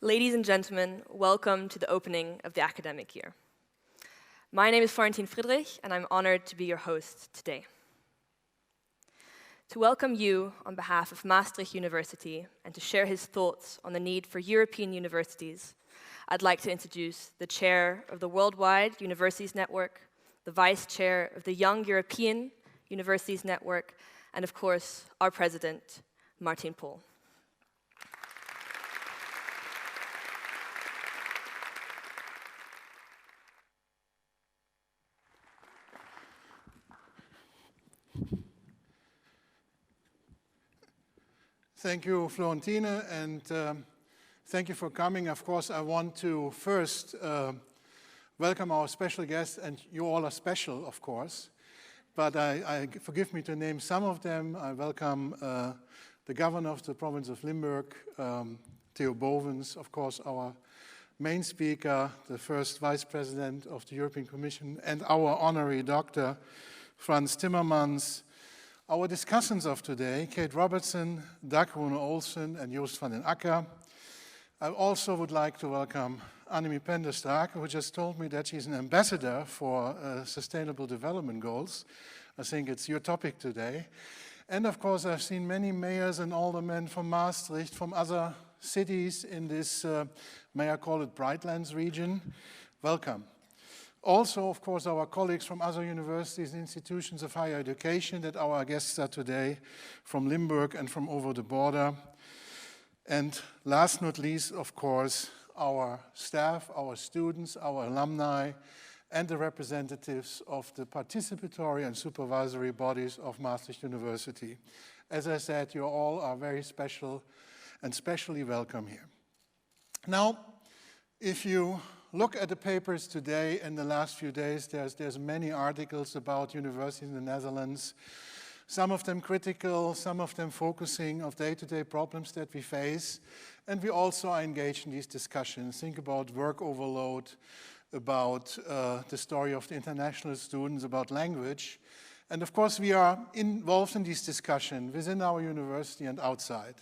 Ladies and gentlemen, welcome to the opening of the academic year. My name is Florentine Friedrich, and I'm honored to be your host today. To welcome you on behalf of Maastricht University and to share his thoughts on the need for European universities, I'd like to introduce the chair of the Worldwide Universities Network, the vice chair of the Young European Universities Network, and of course, our president, Martin Pol. Thank you, Florentine, and thank you for coming. Of course, I want to first welcome our special guests, and you all are special, of course. But forgive me to name some of them. I welcome the governor of the province of Limburg, Theo Bovens, of course, our main speaker, the first vice president of the European Commission, and our honorary doctor, Frans Timmermans. Our discussants of today, Kate Robertson, Dag Rune Olsen, and Joost van den Akker. I also would like to welcome Annemie Penderstrake, who just told me that she's an ambassador for Sustainable Development Goals. I think it's your topic today. And of course, I've seen many mayors and aldermen from Maastricht, from other cities in this, may I call it, Brightlands region. Welcome. Also, of course, our colleagues from other universities and institutions of higher education that our guests are today from Limburg and from over the border. And last not least, of course, our staff, our students, our alumni, and the representatives of the participatory and supervisory bodies of Maastricht University. As I said, you all are very special and specially welcome here. Now, if you look at the papers today and the last few days, there's many articles about universities in the Netherlands, some of them critical, some of them focusing on day-to-day problems that we face. And we also are engaged in these discussions. Think about work overload, about the story of the international students, about language. And of course, we are involved in these discussions within our university and outside.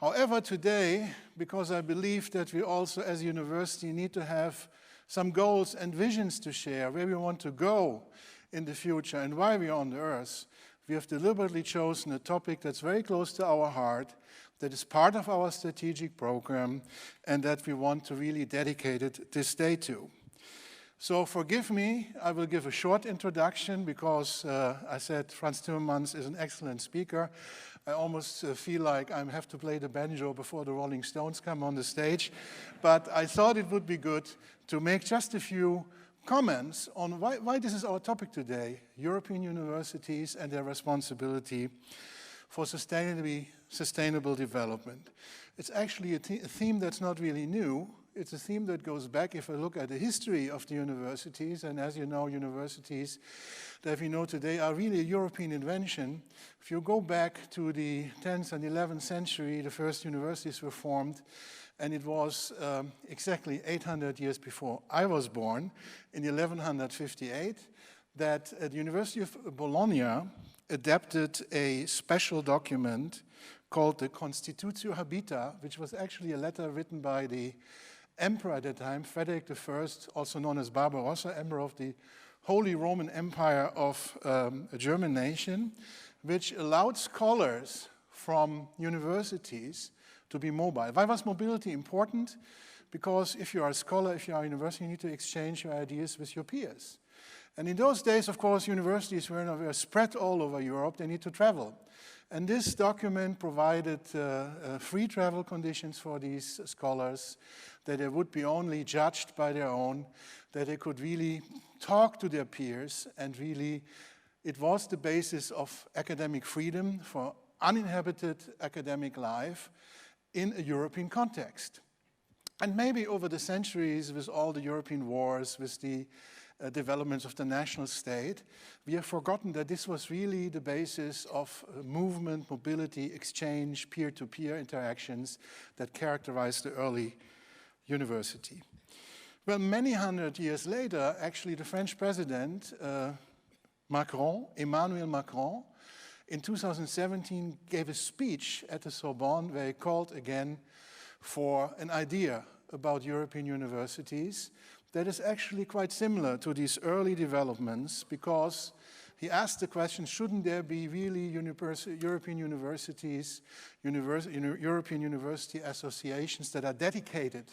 However, today, because I believe that we also as a university need to have some goals and visions to share, where we want to go in the future and why we are on the earth, we have deliberately chosen a topic that's very close to our heart, that is part of our strategic program, and that we want to really dedicate it this day to. So forgive me, I will give a short introduction because I said Frans Timmermans is an excellent speaker. I almost feel like I have to play the banjo before the Rolling Stones come on the stage. But I thought it would be good to make just a few comments on why this is our topic today, European universities and their responsibility for sustainable development. It's actually a theme that's not really new. It's a theme that goes back, if I look at the history of the universities, and as you know, universities that we know today are really a European invention. If you go back to the 10th and 11th century, the first universities were formed, and it was exactly 800 years before I was born, in 1158, that the University of Bologna adapted a special document called the Constitutio Habita, which was actually a letter written by the emperor at the time, Frederick I, also known as Barbarossa, emperor of the Holy Roman Empire of a German nation, which allowed scholars from universities to be mobile. Why was mobility important? Because if you are a scholar, if you are a university, you need to exchange your ideas with your peers. And in those days, of course, universities were spread all over Europe. They need to travel. And this document provided free travel conditions for these scholars, that they would be only judged by their own, that they could really talk to their peers, and really it was the basis of academic freedom for uninhabited academic life in a European context. And maybe over the centuries, with all the European wars, with the developments of the national state, we have forgotten that this was really the basis of movement, mobility, exchange, peer-to-peer interactions that characterized the early university. Well, many hundred years later, actually the French president, Emmanuel Macron, in 2017 gave a speech at the Sorbonne where he called again for an idea about European universities that is actually quite similar to these early developments, because he asked the question, shouldn't there be really European universities, European university associations that are dedicated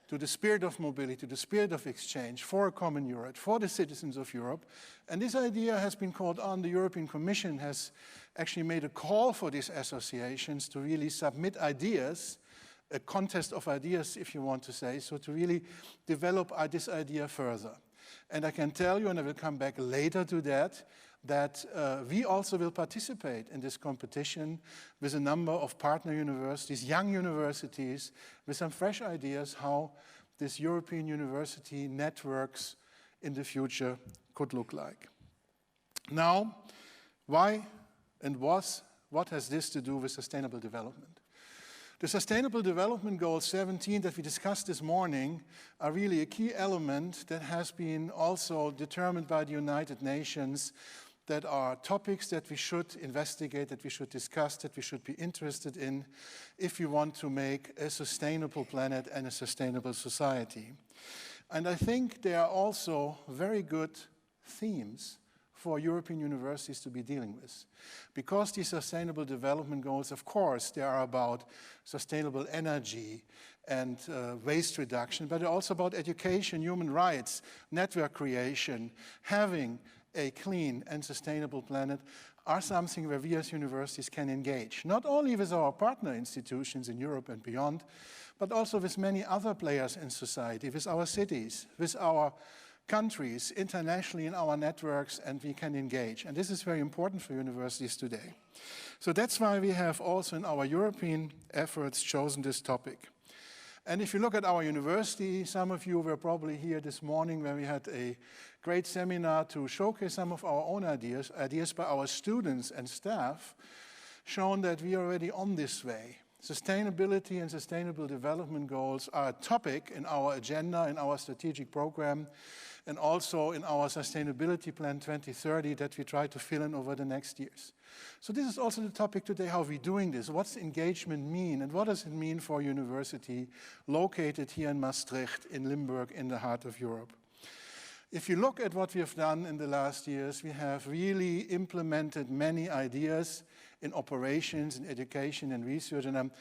to the spirit of mobility, to the spirit of exchange, for a common Europe, for the citizens of Europe. And this idea has been called on. The European Commission has actually made a call for these associations to really submit ideas, a contest of ideas, if you want to say, so to really develop this idea further. And I can tell you, and I will come back later to that we also will participate in this competition with a number of partner universities, young universities, with some fresh ideas how this European university networks in the future could look like. Now, why and what has this to do with sustainable development? The Sustainable Development Goals 17 that we discussed this morning are really a key element that has been also determined by the United Nations, that are topics that we should investigate, that we should discuss, that we should be interested in if we want to make a sustainable planet and a sustainable society. And I think they are also very good themes for European universities to be dealing with. Because these Sustainable Development Goals, of course, they are about sustainable energy and waste reduction, but they're also about education, human rights, network creation, having a clean and sustainable planet, are something where we as universities can engage, not only with our partner institutions in Europe and beyond, but also with many other players in society, with our cities, with our countries, internationally in our networks, and we can engage. And this is very important for universities today. So that's why we have also in our European efforts chosen this topic. And if you look at our university, some of you were probably here this morning when we had a great seminar to showcase some of our own ideas by our students and staff, shown that we are already on this way. Sustainability and sustainable development goals are a topic in our agenda, in our strategic program, and also in our sustainability plan 2030 that we try to fill in over the next years. So this is also the topic today, how we're doing this. What's engagement mean, and what does it mean for a university located here in Maastricht, in Limburg, in the heart of Europe? If you look at what we have done in the last years, we have really implemented many ideas in operations, in education and research, and I'm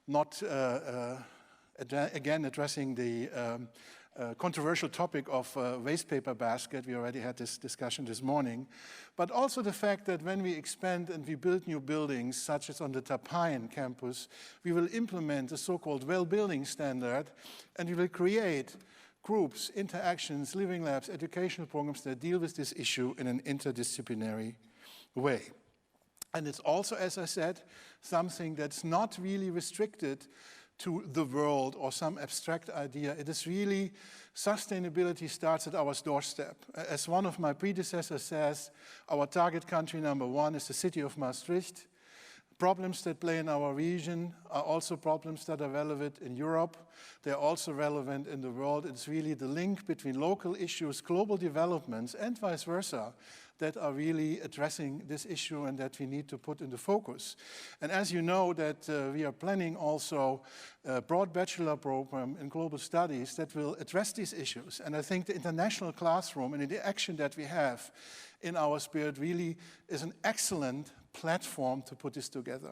not again addressing the controversial topic of waste paper basket. We already had this discussion this morning. But also the fact that when we expand and we build new buildings, such as on the Tapayan campus, we will implement a so-called well-building standard, and we will create groups, interactions, living labs, educational programs that deal with this issue in an interdisciplinary way. And it's also, as I said, something that's not really restricted to the world or some abstract idea. It is really, sustainability starts at our doorstep. As one of my predecessors says, our target country number one is the city of Maastricht. Problems that play in our region are also problems that are relevant in Europe. They're also relevant in the world. It's really the link between local issues, global developments, and vice versa that are really addressing this issue and that we need to put in the focus. And as you know, that we are planning also a broad bachelor program in global studies that will address these issues. And I think the international classroom and the action that we have in our spirit really is an excellent platform to put this together.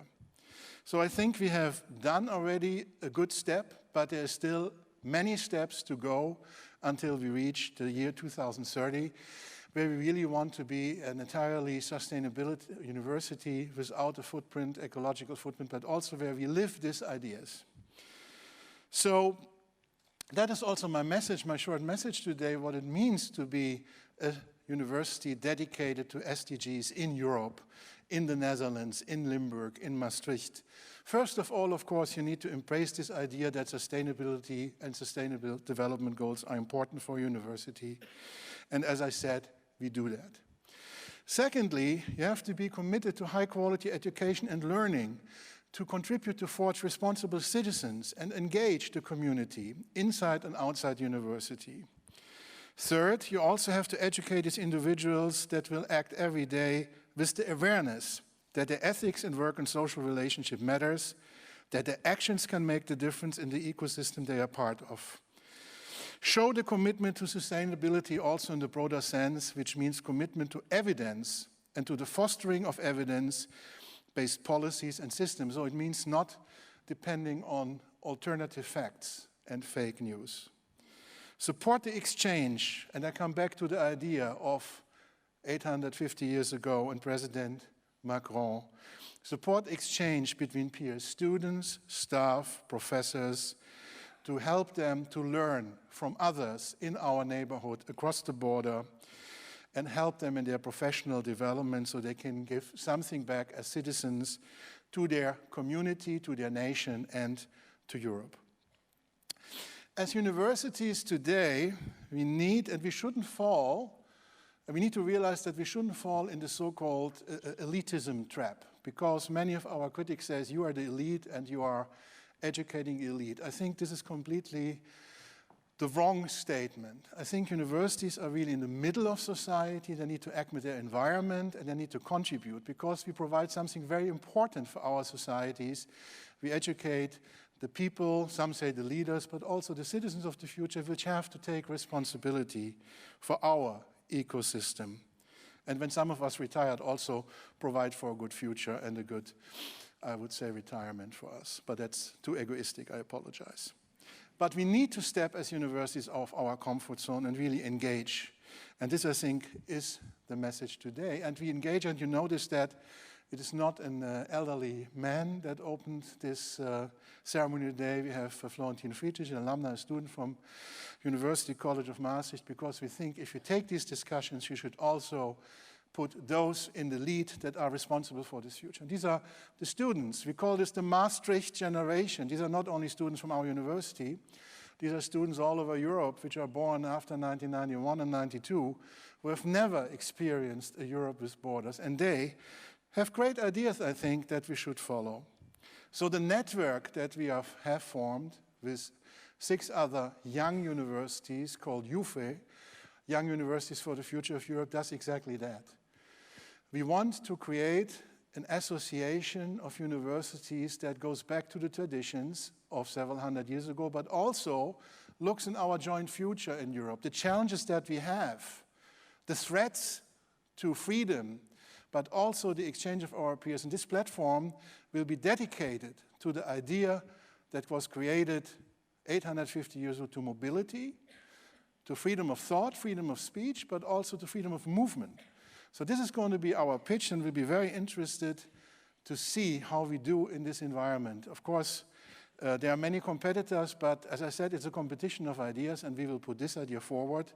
So I think we have done already a good step, but there are still many steps to go until we reach the year 2030, where we really want to be an entirely sustainability university without a footprint, ecological footprint, but also where we live these ideas. So that is also my message, my short message today, what it means to be a university dedicated to SDGs in Europe, in the Netherlands, in Limburg, in Maastricht. First of all, of course, you need to embrace this idea that sustainability and sustainable development goals are important for a university. And as I said, we do that. Secondly, you have to be committed to high quality education and learning to contribute to forge responsible citizens and engage the community inside and outside university. Third, you also have to educate these individuals that will act every day with the awareness that their ethics in work and social relationship matters, that their actions can make the difference in the ecosystem they are part of. Show the commitment to sustainability also in the broader sense, which means commitment to evidence and to the fostering of evidence-based policies and systems. So it means not depending on alternative facts and fake news. Support the exchange, and I come back to the idea of 850 years ago and President Macron. Support exchange between peers, students, staff, professors, to help them to learn from others in our neighborhood across the border and help them in their professional development so they can give something back as citizens to their community, to their nation, and to Europe. As universities today, we need, and we shouldn't fall, and we need to realize that we shouldn't fall in the so-called elitism trap, because many of our critics say you are the elite and you are educating elite. I think this is completely the wrong statement. I think universities are really in the middle of society. They need to act with their environment and they need to contribute because we provide something very important for our societies. We educate the people, some say the leaders, but also the citizens of the future, which have to take responsibility for our ecosystem. And when some of us retired, also provide for a good future and a good, I would say, retirement for us. But that's too egoistic, I apologize. But we need to step as universities out of our comfort zone and really engage. And this, I think, is the message today. And we engage, and you notice that it is not an elderly man that opened this ceremony today. We have Florentin Friedrich, an alumni student from University College of Maastricht, because we think if you take these discussions, you should also put those in the lead that are responsible for this future. And these are the students. We call this the Maastricht generation. These are not only students from our university. These are students all over Europe, which are born after 1991 and 92, who have never experienced a Europe with borders. And they have great ideas, I think, that we should follow. So the network that we have formed with 6 other young universities called UFE, Young Universities for the Future of Europe, does exactly that. We want to create an association of universities that goes back to the traditions of several hundred years ago, but also looks in our joint future in Europe, the challenges that we have, the threats to freedom, but also the exchange of our peers. And this platform will be dedicated to the idea that was created 850 years ago, to mobility, to freedom of thought, freedom of speech, but also to freedom of movement. So this is going to be our pitch, and we'll be very interested to see how we do in this environment. Of course, there are many competitors, but as I said, it's a competition of ideas, and we will put this idea forward,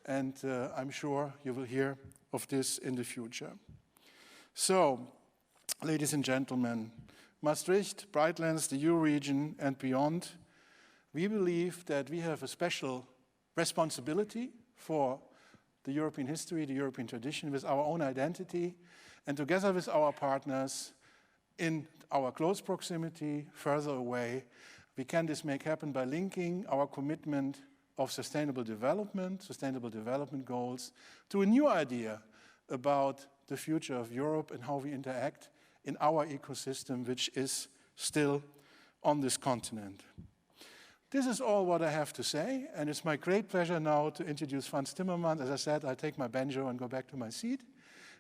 and I'm sure you will hear of this in the future. So, ladies and gentlemen, Maastricht, Brightlands, the EU region, and beyond, we believe that we have a special responsibility for the European history, the European tradition, with our own identity, and together with our partners in our close proximity, further away, we can make happen by linking our commitment of sustainable development goals, to a new idea about the future of Europe and how we interact in our ecosystem, which is still on this continent. This is all what I have to say, and it's my great pleasure now to introduce Franz Timmermans. As I said, I take my banjo and go back to my seat,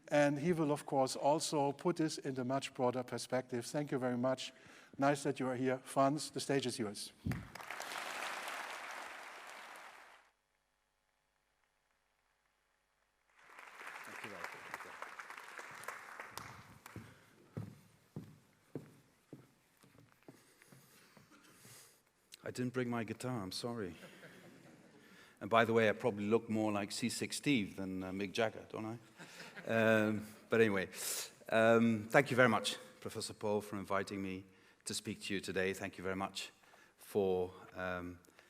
and he will, of course, also put this into much broader perspective. Thank you very much. Nice that you are here. Franz, the stage is yours. I didn't bring my guitar, I'm sorry. And by the way, I probably look more like C6 Steve than Mick Jagger, don't I? But anyway, thank you very much, Professor Paul, for inviting me to speak to you today. Thank you very much for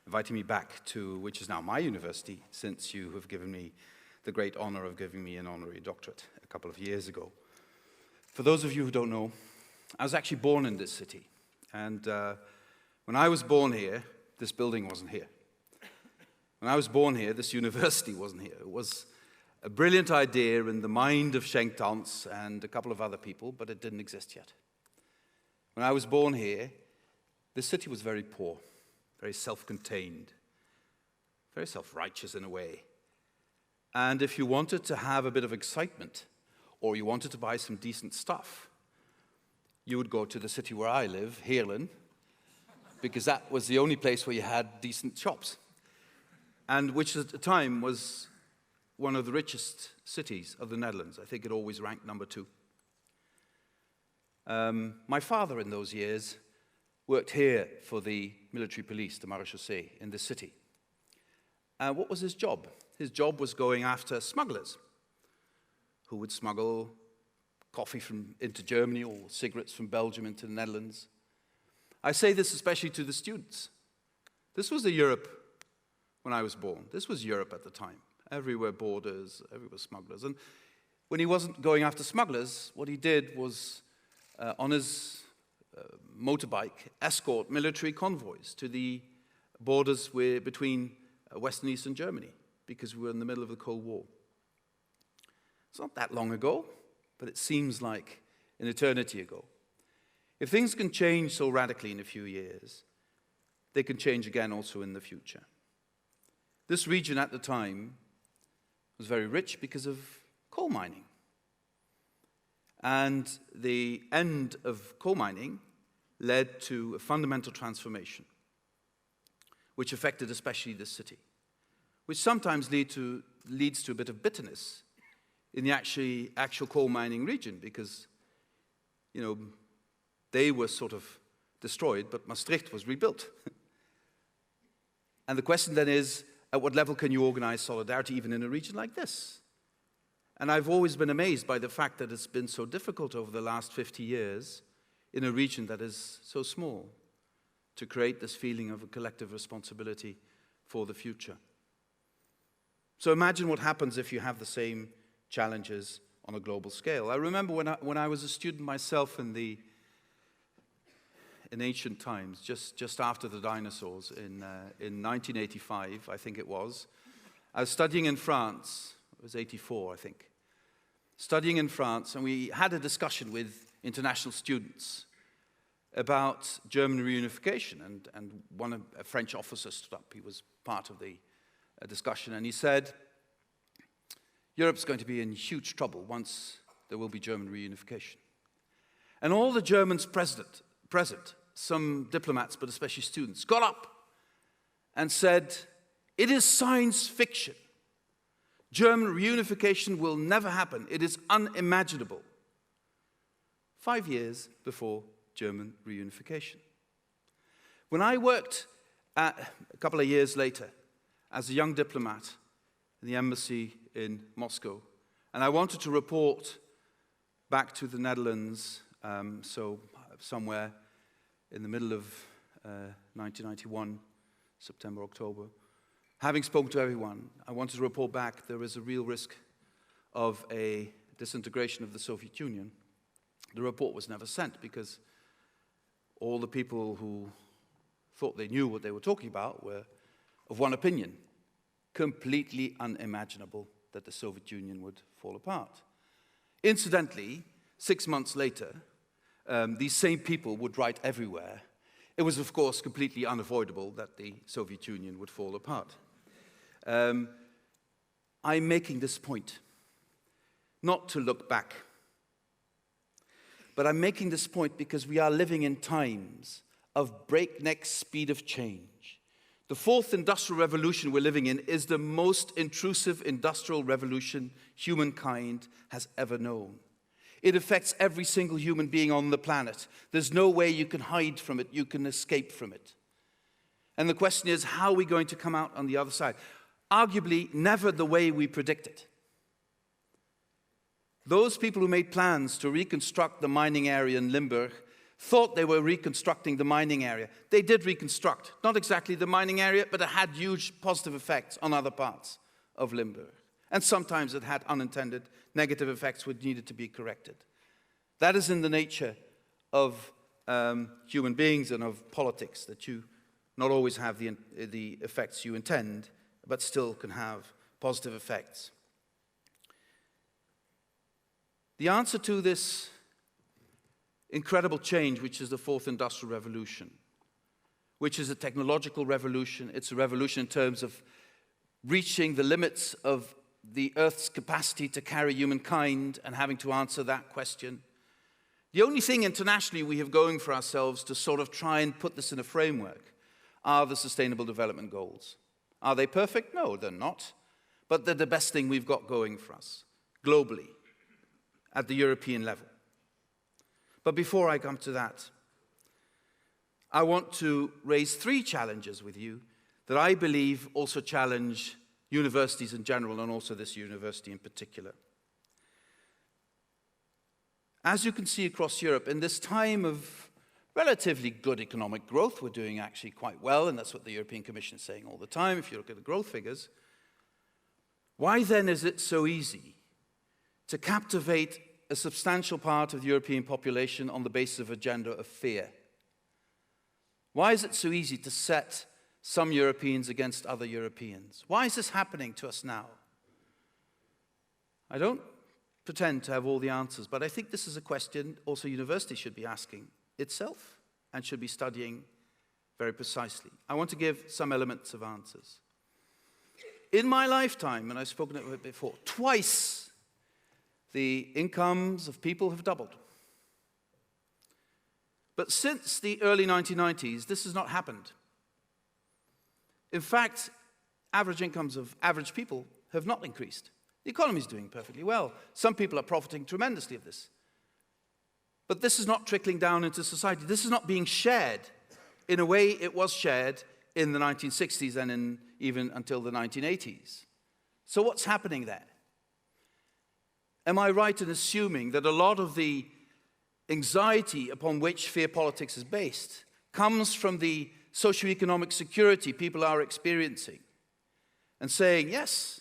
inviting me back to, which is now my university, since you have given me the great honor of giving me an honorary doctorate a couple of years ago. For those of you who don't know, I was actually born in this city. And when I was born here, this building wasn't here. When I was born here, this university wasn't here. It was a brilliant idea in the mind of Schenk Tans and a couple of other people, but it didn't exist yet. When I was born here, This city was very poor, very self-contained, very self-righteous in a way. And if you wanted to have a bit of excitement, or you wanted to buy some decent stuff, you would go to the city where I live, Heerlen, because that was the only place where you had decent shops, and which at the time was one of the richest cities of the Netherlands. I think it always ranked number 2. My father in those years worked here for the military police, the Marechaussee, in the city. What was his job? His job was going after smugglers who would smuggle coffee into Germany or cigarettes from Belgium into the Netherlands. I say this especially to the students. This was the Europe when I was born. This was Europe at the time. Everywhere borders, everywhere smugglers. And when he wasn't going after smugglers, what he did was, on his motorbike, escort military convoys to the borders between West and Eastern Germany, because we were in the middle of the Cold War. It's not that long ago, but it seems like an eternity ago. If things can change so radically in a few years, they can change again also in the future. This region at the time was very rich because of coal mining. And the end of coal mining led to a fundamental transformation, which affected especially this city, which sometimes leads to a bit of bitterness in the actual coal mining region, because, they were sort of destroyed, but Maastricht was rebuilt. And the question then is, at what level can you organize solidarity even in a region like this? And I've always been amazed by the fact that it's been so difficult over the last 50 years in a region that is so small to create this feeling of a collective responsibility for the future. So imagine what happens if you have the same challenges on a global scale. I remember when I was a student myself in ancient times, just after the dinosaurs, in 1985, I think it was, I was studying in France. It was 84, I think. Studying in France, and we had a discussion with international students about German reunification, and a French officer stood up. He was part of the discussion, and he said, Europe's going to be in huge trouble once there will be German reunification. And all the Germans present, some diplomats, but especially students, got up and said, it is science fiction. German reunification will never happen. It is unimaginable. 5 years before German reunification. When I worked a couple of years later as a young diplomat in the embassy in Moscow, and I wanted to report back to the Netherlands, so somewhere in the middle of 1991, September, October, having spoken to everyone, I wanted to report back there is a real risk of a disintegration of the Soviet Union. The report was never sent because all the people who thought they knew what they were talking about were of one opinion: completely unimaginable that the Soviet Union would fall apart. Incidentally, 6 months later, these same people would write everywhere, it was, of course, completely unavoidable that the Soviet Union would fall apart. I'm making this point not to look back, but I'm making this point because we are living in times of breakneck speed of change. The fourth industrial revolution we're living in is the most intrusive industrial revolution humankind has ever known. It affects every single human being on the planet. There's no way you can hide from it, you can escape from it. And the question is, how are we going to come out on the other side? Arguably, never the way we predicted. Those people who made plans to reconstruct the mining area in Limburg thought they were reconstructing the mining area. They did reconstruct, not exactly the mining area, but it had huge positive effects on other parts of Limburg. And sometimes it had unintended negative effects which needed to be corrected. That is in the nature of human beings and of politics, that you not always have the effects you intend, but still can have positive effects. The answer to this incredible change, which is the fourth industrial revolution, which is a technological revolution. It's a revolution in terms of reaching the limits of the Earth's capacity to carry humankind and having to answer that question. The only thing internationally we have going for ourselves to sort of try and put this in a framework are the Sustainable Development Goals. Are they perfect? No, they're not. But they're the best thing we've got going for us, globally, at the European level. But before I come to that, I want to raise 3 challenges with you that I believe also challenge universities in general and also this university in particular. As you can see across Europe, in this time of relatively good economic growth, we're doing actually quite well, and that's what the European Commission is saying all the time, if you look at the growth figures. Why then is it so easy to captivate a substantial part of the European population on the basis of an agenda of fear? Why is it so easy to set some Europeans against other Europeans? Why is this happening to us now? I don't pretend to have all the answers, but I think this is a question also university should be asking itself and should be studying very precisely. I want to give some elements of answers. In my lifetime, and I've spoken about it before, twice the incomes of people have doubled. But since the early 1990s, this has not happened. In fact, average incomes of average people have not increased. The economy is doing perfectly well. Some people are profiting tremendously of this. But this is not trickling down into society. This is not being shared in a way it was shared in the 1960s and even until the 1980s. So what's happening there? Am I right in assuming that a lot of the anxiety upon which fear politics is based comes from the socioeconomic security people are experiencing and saying, yes,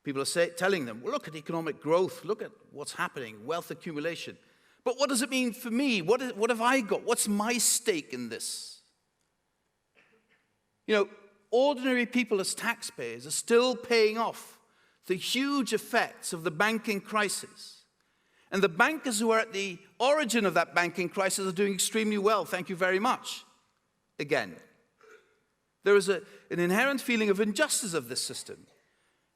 people are telling them, well, look at economic growth, look at what's happening, wealth accumulation. But what does it mean for me? What have I got? What's my stake in this? You know, ordinary people as taxpayers are still paying off the huge effects of the banking crisis. And the bankers who are at the origin of that banking crisis are doing extremely well. Thank you very much. Again, there is an inherent feeling of injustice of this system.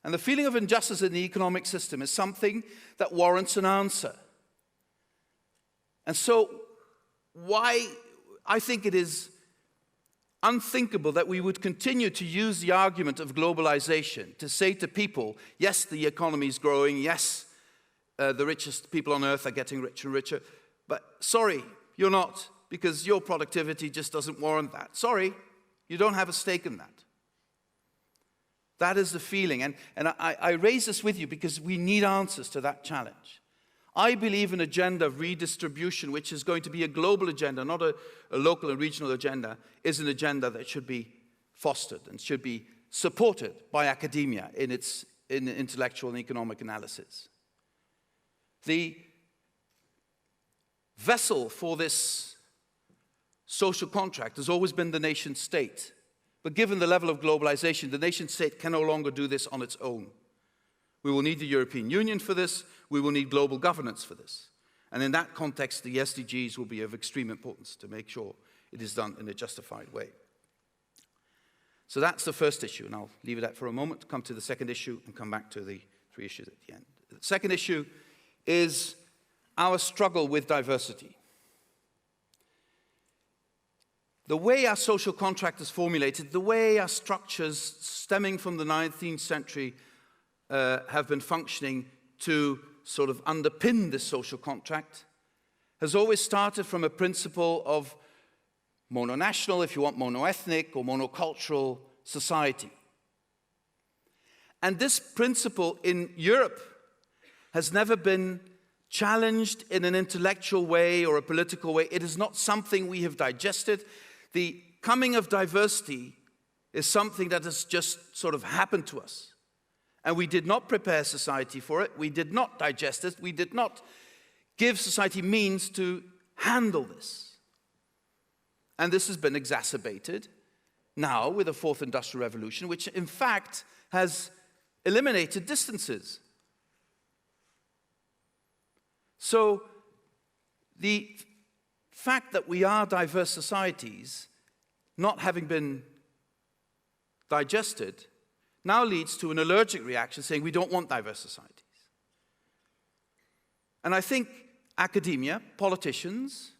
And the feeling of injustice in the economic system is something that warrants an answer. And so, why I think it is unthinkable that we would continue to use the argument of globalization to say to people, yes, the economy is growing, yes, the richest people on earth are getting richer and richer, but sorry, you're not, because your productivity just doesn't warrant that. Sorry, you don't have a stake in that. That is the feeling, and I raise this with you because we need answers to that challenge. I believe an agenda of redistribution, which is going to be a global agenda, not a local and regional agenda, is an agenda that should be fostered and should be supported by academia in its intellectual and economic analysis. The vessel for this social contract has always been the nation state. But given the level of globalization, the nation state can no longer do this on its own. We will need the European Union for this. We will need global governance for this. And in that context, the SDGs will be of extreme importance to make sure it is done in a justified way. So that's the first issue, and I'll leave it at for a moment, come to the second issue, and come back to the 3 issues at the end. The second issue is our struggle with diversity. The way our social contract is formulated, the way our structures stemming from the 19th century have been functioning to sort of underpin this social contract has always started from a principle of mononational, if you want, monoethnic or monocultural society. And this principle in Europe has never been challenged in an intellectual way or a political way. It is not something we have digested. The coming of diversity is something that has just sort of happened to us. And we did not prepare society for it. We did not digest it. We did not give society means to handle this. And this has been exacerbated now with the fourth industrial revolution, which in fact has eliminated distances. So the fact that we are diverse societies not having been digested, now leads to an allergic reaction saying we don't want diverse societies. And I think academia, politicians,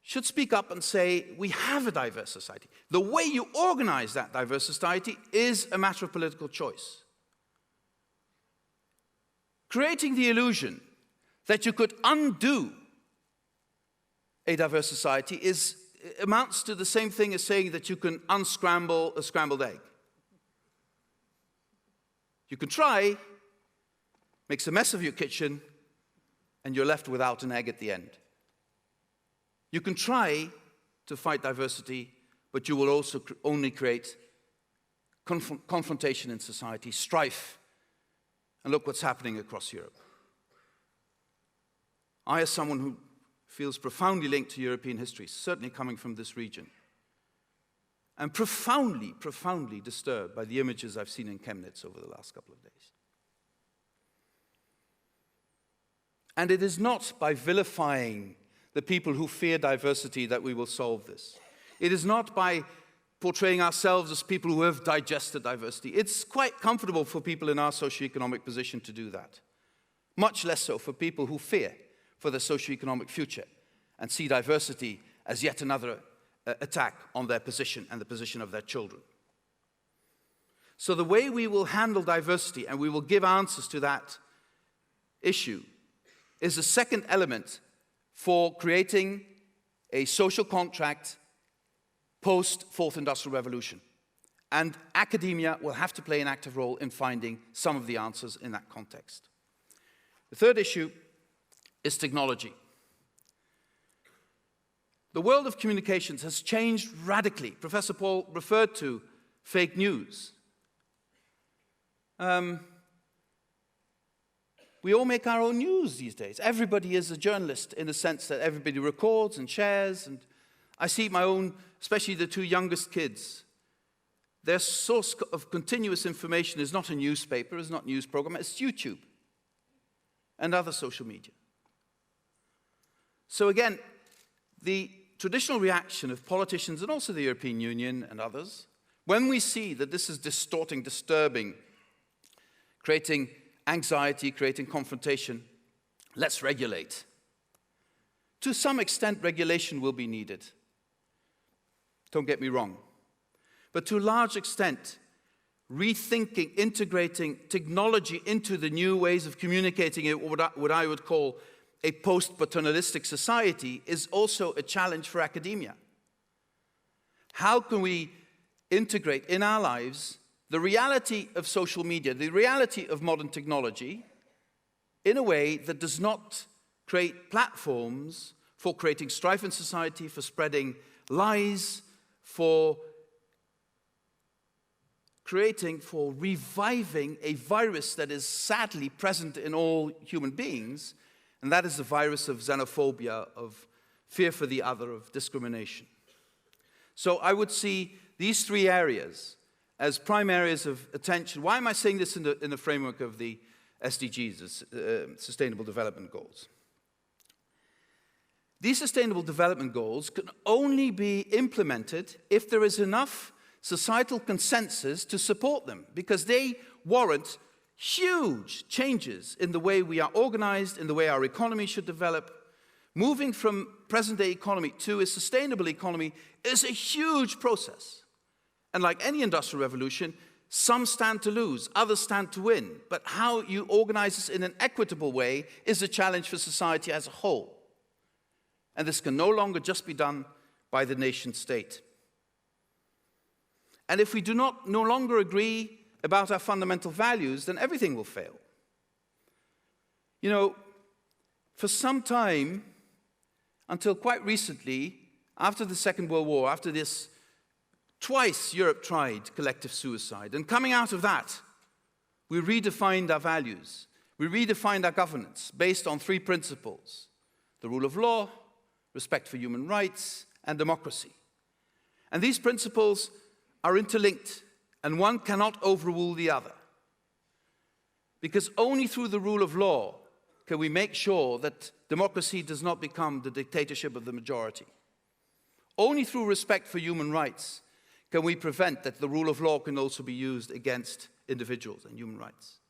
should speak up and say, we have a diverse society. The way you organize that diverse society is a matter of political choice. Creating the illusion that you could undo a diverse society amounts to the same thing as saying that you can unscramble a scrambled egg. You can try, makes a mess of your kitchen, and you're left without an egg at the end. You can try to fight diversity, but you will also only create confrontation in society, strife. And look what's happening across Europe. I, as someone who feels profoundly linked to European history, certainly coming from this region, am profoundly, profoundly disturbed by the images I've seen in Chemnitz over the last couple of days. And it is not by vilifying the people who fear diversity that we will solve this. It is not by portraying ourselves as people who have digested diversity. It's quite comfortable for people in our socioeconomic position to do that. Much less so for people who fear for their socioeconomic future and see diversity as yet another attack on their position and the position of their children. So the way we will handle diversity, and we will give answers to that issue, is the second element for creating a social contract post-Fourth Industrial Revolution. And academia will have to play an active role in finding some of the answers in that context. The third issue is technology. The world of communications has changed radically. Professor Paul referred to fake news. We all make our own news these days. Everybody is a journalist in the sense that everybody records and shares. And I see my own, especially the two youngest kids, their source of continuous information is not a newspaper, is not news program, it's YouTube and other social media. So again, the traditional reaction of politicians and also the European Union and others, when we see that this is distorting, disturbing, creating anxiety, creating confrontation, let's regulate. To some extent, regulation will be needed. Don't get me wrong. But to a large extent, rethinking, integrating technology into the new ways of communicating in what I would call a post-paternalistic society is also a challenge for academia. How can we integrate in our lives the reality of social media, the reality of modern technology, in a way that does not create platforms for creating strife in society, for spreading lies, for reviving a virus that is sadly present in all human beings, and that is the virus of xenophobia, of fear for the other, of discrimination. So I would see these three areas as prime areas of attention. Why am I saying this in the framework of the SDGs, the Sustainable Development Goals? These Sustainable Development Goals can only be implemented if there is enough societal consensus to support them, because they warrant huge changes in the way we are organized, in the way our economy should develop. Moving from present-day economy to a sustainable economy is a huge process. And like any industrial revolution, some stand to lose, others stand to win. But how you organize this in an equitable way is a challenge for society as a whole. And this can no longer just be done by the nation state. And if we do no longer agree about our fundamental values, then everything will fail. You know, for some time, until quite recently, after the Second World War, after this, twice Europe tried collective suicide. And coming out of that, we redefined our values. We redefined our governance based on three principles: the rule of law, respect for human rights, and democracy. And these principles are interlinked, and one cannot overrule the other. Because only through the rule of law can we make sure that democracy does not become the dictatorship of the majority. Only through respect for human rights can we prevent that the rule of law can also be used against individuals and human rights.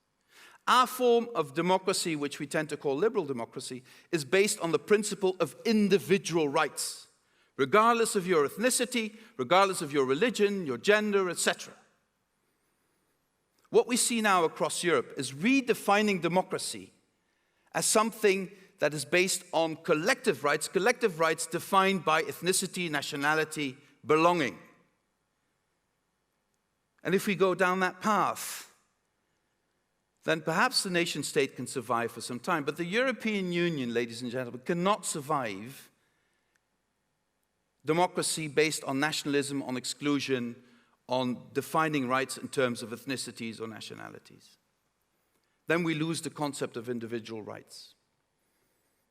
Our form of democracy, which we tend to call liberal democracy, is based on the principle of individual rights, regardless of your ethnicity, regardless of your religion, your gender, etc. What we see now across Europe is redefining democracy as something that is based on collective rights defined by ethnicity, nationality, belonging. And if we go down that path, then perhaps the nation state can survive for some time. But the European Union, ladies and gentlemen, cannot survive democracy based on nationalism, on exclusion, on defining rights in terms of ethnicities or nationalities. Then we lose the concept of individual rights.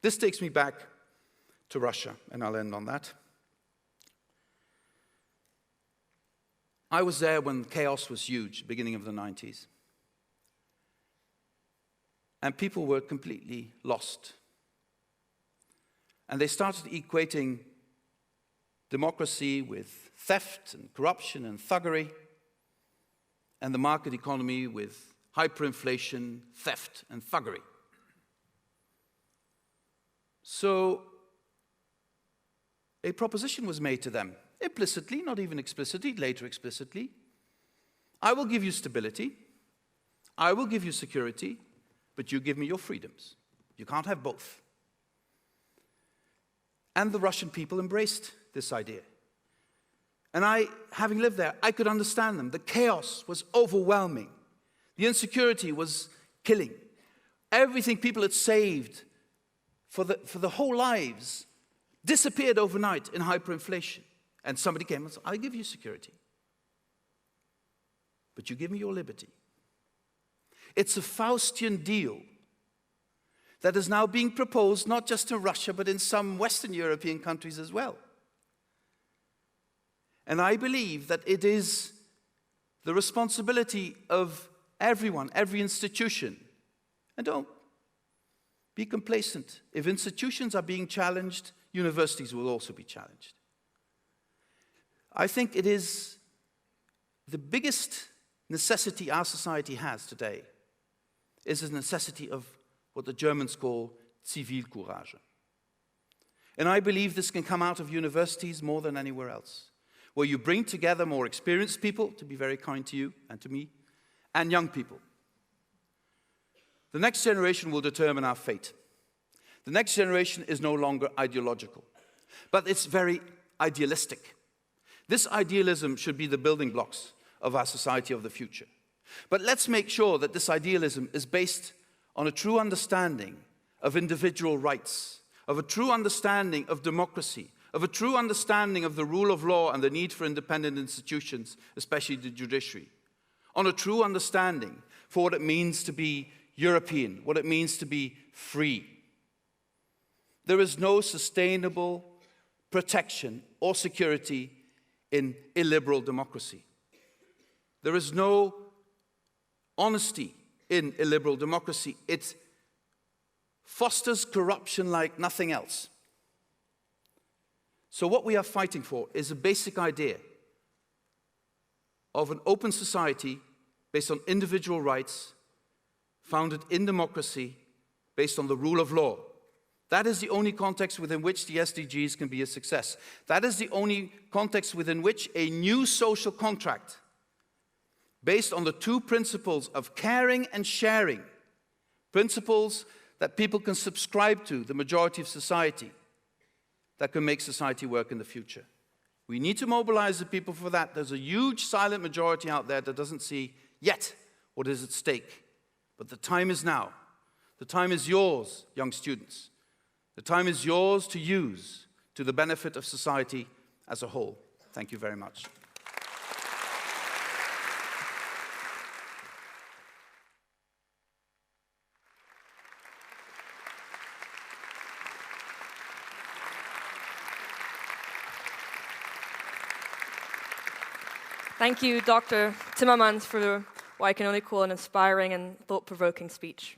This takes me back to Russia, and I'll end on that. I was there when chaos was huge, beginning of the 90s. And people were completely lost. And they started equating democracy with theft and corruption and thuggery, and the market economy with hyperinflation, theft, and thuggery. So a proposition was made to them, implicitly, not even explicitly, later explicitly. I will give you stability, I will give you security, but you give me your freedoms. You can't have both. And the Russian people embraced this idea. And I, having lived there, I could understand them. The chaos was overwhelming. The insecurity was killing. Everything people had saved for the whole lives disappeared overnight in hyperinflation. And somebody came and said, I'll give you security, but you give me your liberty. It's a Faustian deal that is now being proposed not just in Russia, but in some Western European countries as well. And I believe that it is the responsibility of everyone, every institution. And don't be complacent. If institutions are being challenged, universities will also be challenged. I think it is the biggest necessity our society has today is a necessity of what the Germans call Zivilcourage. And I believe this can come out of universities more than anywhere else, where you bring together more experienced people, to be very kind to you and to me, and young people. The next generation will determine our fate. The next generation is no longer ideological, but it's very idealistic. This idealism should be the building blocks of our society of the future. But let's make sure that this idealism is based on a true understanding of individual rights, of a true understanding of democracy, of a true understanding of the rule of law and the need for independent institutions, especially the judiciary, on a true understanding for what it means to be European, what it means to be free. There is no sustainable protection or security in illiberal democracy. There is no honesty in illiberal democracy. It fosters corruption like nothing else. So what we are fighting for is a basic idea of an open society based on individual rights, founded in democracy, based on the rule of law. That is the only context within which the SDGs can be a success. That is the only context within which a new social contract based on the two principles of caring and sharing, principles that people can subscribe to, the majority of society, that can make society work in the future. We need to mobilize the people for that. There's a huge silent majority out there that doesn't see yet what is at stake. But the time is now. The time is yours, young students. The time is yours to use to the benefit of society as a whole. Thank you very much. Thank you, Dr. Timmermans, for what I can only call an inspiring and thought-provoking speech.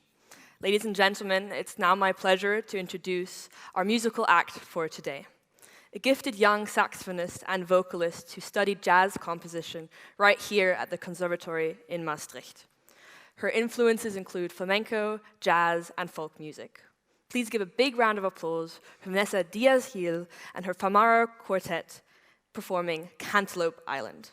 Ladies and gentlemen, it's now my pleasure to introduce our musical act for today. a gifted young saxophonist and vocalist who studied jazz composition right here at the Conservatory in Maastricht. Her influences include flamenco, jazz, and folk music. Please give a big round of applause for Vanessa Diaz-Gil and her Famara Quartet performing Cantaloupe Island.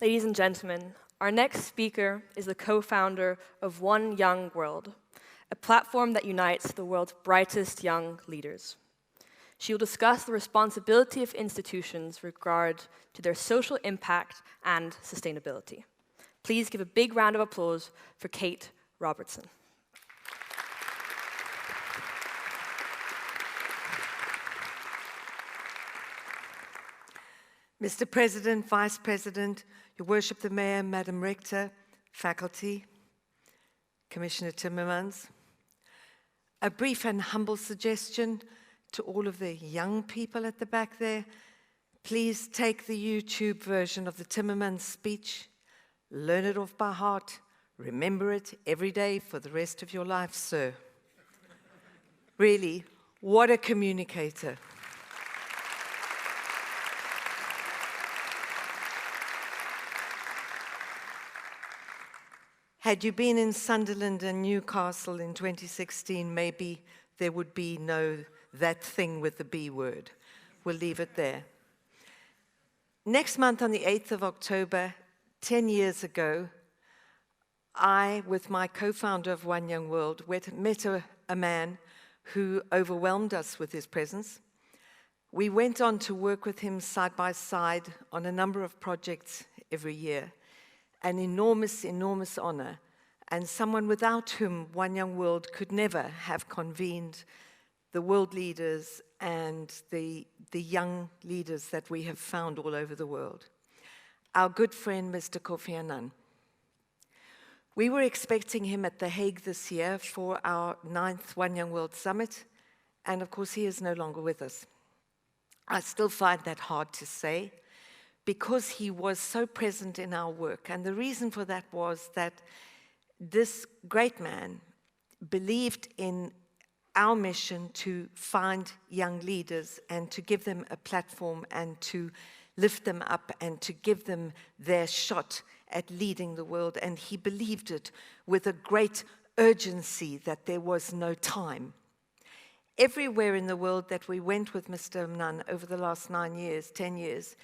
Ladies and gentlemen, our next speaker is the co-founder of One Young World, a platform that unites the world's brightest young leaders. She will discuss the responsibility of institutions with regard to their social impact and sustainability. Please give a big round of applause for Kate Robertson. Mr. President, Vice President, Your Worship the Mayor, Madam Rector, faculty, Commissioner Timmermans, a brief and humble suggestion to all of the young people at the back there. Please take the YouTube version of the Timmermans speech, learn it off by heart, remember it every day for the rest of your life, sir. Really, what a communicator. Had you been in Sunderland and Newcastle in 2016, maybe there would be no that thing with the B word. We'll leave it there. Next month on the 8th of October, 10 years ago, I, with my co-founder of One Young World, met a man who overwhelmed us with his presence. We went on to work with him side by side on a number of projects every year. An enormous, enormous honor, and someone without whom One Young World could never have convened the world leaders and the young leaders that we have found all over the world. Our good friend, Mr. Kofi Annan. We were expecting him at The Hague this year for our 9th One Young World Summit, and of course he is no longer with us. I still find that hard to say, because he was so present in our work. And the reason for that was that this great man believed in our mission to find young leaders and to give them a platform and to lift them up and to give them their shot at leading the world. And he believed it with a great urgency that there was no time. Everywhere in the world that we went with Mr. Annan over the last 9 years, 10 years,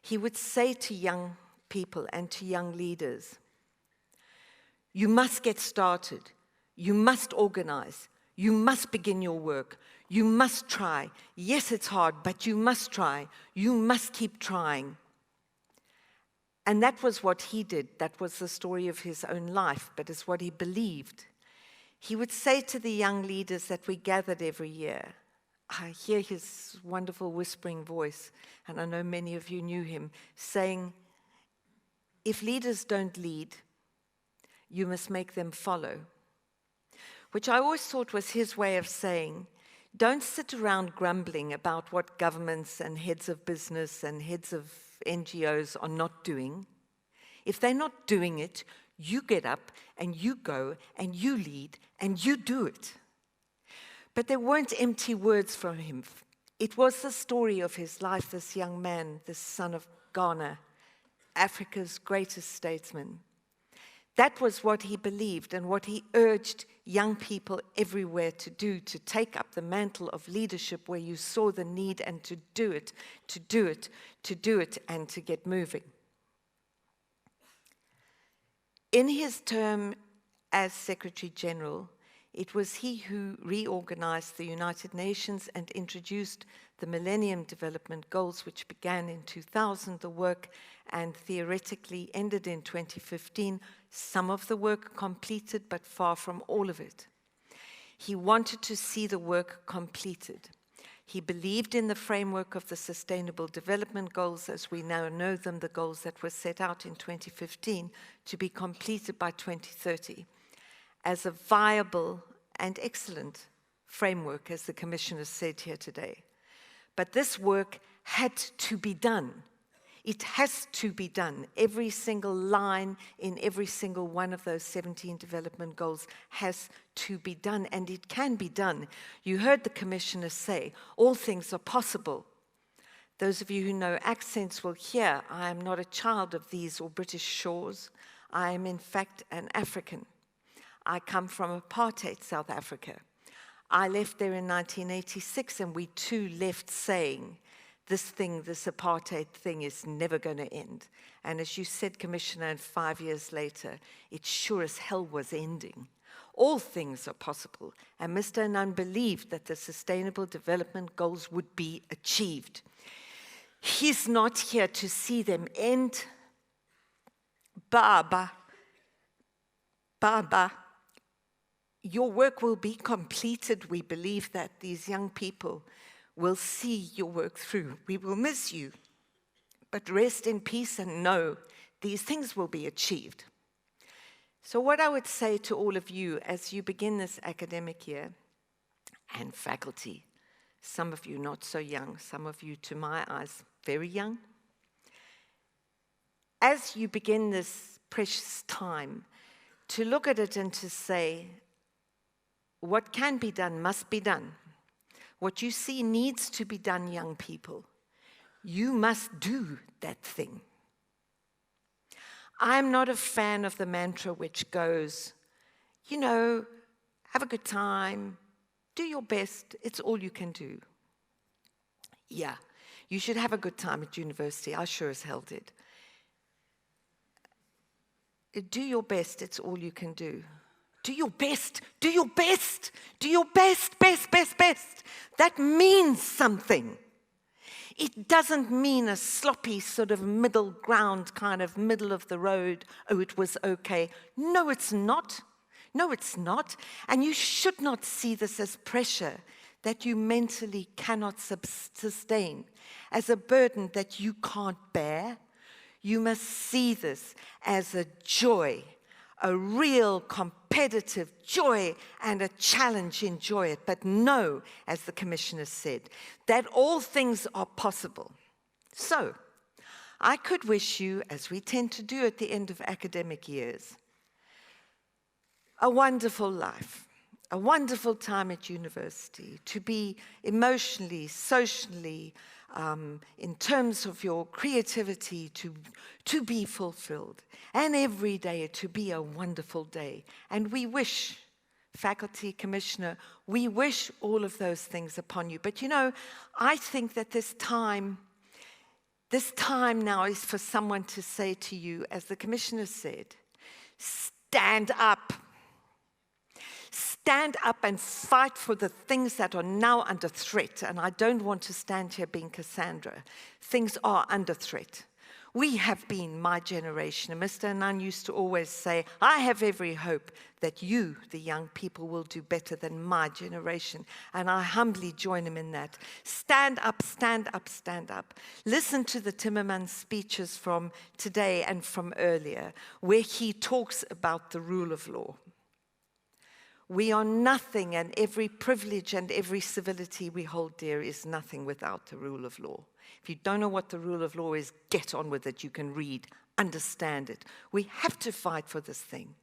he would say to young people and to young leaders, you must get started, you must organize, you must begin your work, you must try. Yes, it's hard, but you must try. You must keep trying. And that was what he did. That was the story of his own life, but it's what he believed. He would say to the young leaders that we gathered every year, I hear his wonderful whispering voice, and I know many of you knew him, saying, if leaders don't lead, you must make them follow. Which I always thought was his way of saying, don't sit around grumbling about what governments and heads of business and heads of NGOs are not doing. If they're not doing it, you get up and you go and you lead and you do it. But there weren't empty words from him. It was the story of his life, this young man, this son of Ghana, Africa's greatest statesman. That was what he believed and what he urged young people everywhere to do, to take up the mantle of leadership where you saw the need and to do it, to do it, to do it, and to get moving. In his term as Secretary General, it was he who reorganized the United Nations and introduced the Millennium Development Goals, which began in 2000, the work, and theoretically ended in 2015. Some of the work completed, but far from all of it. He wanted to see the work completed. He believed in the framework of the Sustainable Development Goals, as we now know them, the goals that were set out in 2015, to be completed by 2030. As a viable and excellent framework, as the Commissioner said here today. But this work had to be done. It has to be done. Every single line in every single one of those 17 development goals has to be done, and it can be done. You heard the Commissioner say, all things are possible. Those of you who know accents will hear, I am not a child of these or British shores. I am in fact an African. I come from apartheid South Africa. I left there in 1986, and we too left saying, this apartheid thing is never going to end. And as you said, Commissioner, and 5 years later, it sure as hell was ending. All things are possible, and Mr. Annan believed that the Sustainable Development Goals would be achieved. He's not here to see them end. Baba, your work will be completed. We believe that these young people will see your work through. We will miss you, but rest in peace and know these things will be achieved. So what I would say to all of you as you begin this academic year, and faculty, some of you not so young, some of you to my eyes very young, as you begin this precious time, to look at it and to say, what can be done must be done. What you see needs to be done, young people. You must do that thing. I'm not a fan of the mantra which goes, you know, have a good time, do your best, it's all you can do. Yeah, you should have a good time at university, I sure as hell did. Do your best, it's all you can do. Do your best, do your best, do your best, best. That means something. It doesn't mean a sloppy sort of middle ground, kind of middle of the road, oh, it was okay. No, it's not. No, it's not. And you should not see this as pressure that you mentally cannot sustain, as a burden that you can't bear. You must see this as a joy, a real competitive joy and a challenge. Enjoy it. But know, as the commissioner said, that all things are possible. So, I could wish you, as we tend to do at the end of academic years, a wonderful life, a wonderful time at university, to be emotionally, socially, in terms of your creativity, to be fulfilled, and every day to be a wonderful day. And we wish, faculty, commissioner, we wish all of those things upon you. But you know, I think that this time now is for someone to say to you, as the commissioner said, stand up. Stand up and fight for the things that are now under threat. And I don't want to stand here being Cassandra. Things are under threat. We have been, my generation, and Mr. Annan used to always say, I have every hope that you, the young people, will do better than my generation. And I humbly join him in that. Stand up, stand up, stand up. Listen to the Timmermans speeches from today and from earlier, where he talks about the rule of law. We are nothing, and every privilege and every civility we hold dear is nothing without the rule of law. If you don't know what the rule of law is, get on with it. You can read, understand it. We have to fight for this thing.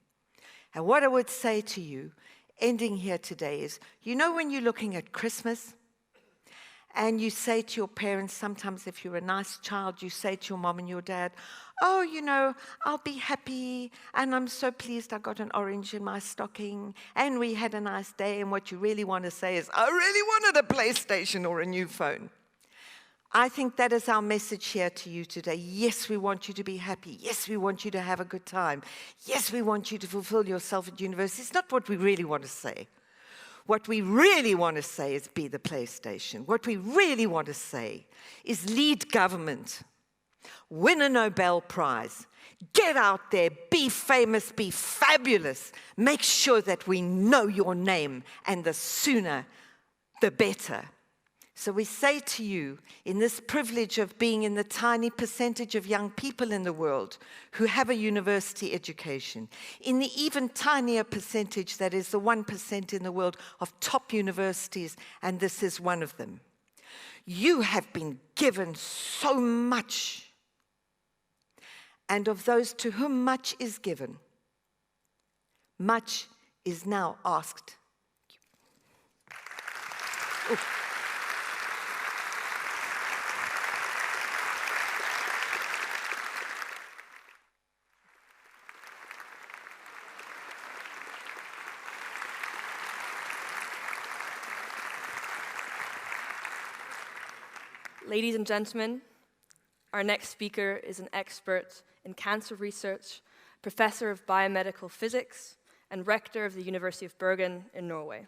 And what I would say to you, ending here today, is, you know when you're looking at Christmas, and you say to your parents, sometimes if you're a nice child, you say to your mom and your dad, oh, you know, I'll be happy, and I'm so pleased I got an orange in my stocking, and we had a nice day, and what you really want to say is, I really wanted a PlayStation or a new phone. I think that is our message here to you today. Yes, we want you to be happy. Yes, we want you to have a good time. Yes, we want you to fulfill yourself at university. It's not what we really want to say. What we really want to say is be the PlayStation. What we really want to say is lead government, win a Nobel Prize, get out there, be famous, be fabulous. Make sure that we know your name, and the sooner, the better. So we say to you, in this privilege of being in the tiny percentage of young people in the world who have a university education, in the even tinier percentage that is the 1% in the world of top universities, and this is one of them, you have been given so much. And of those to whom much is given, much is now asked. Ooh. Ladies and gentlemen, our next speaker is an expert in cancer research, professor of biomedical physics, and rector of the University of Bergen in Norway.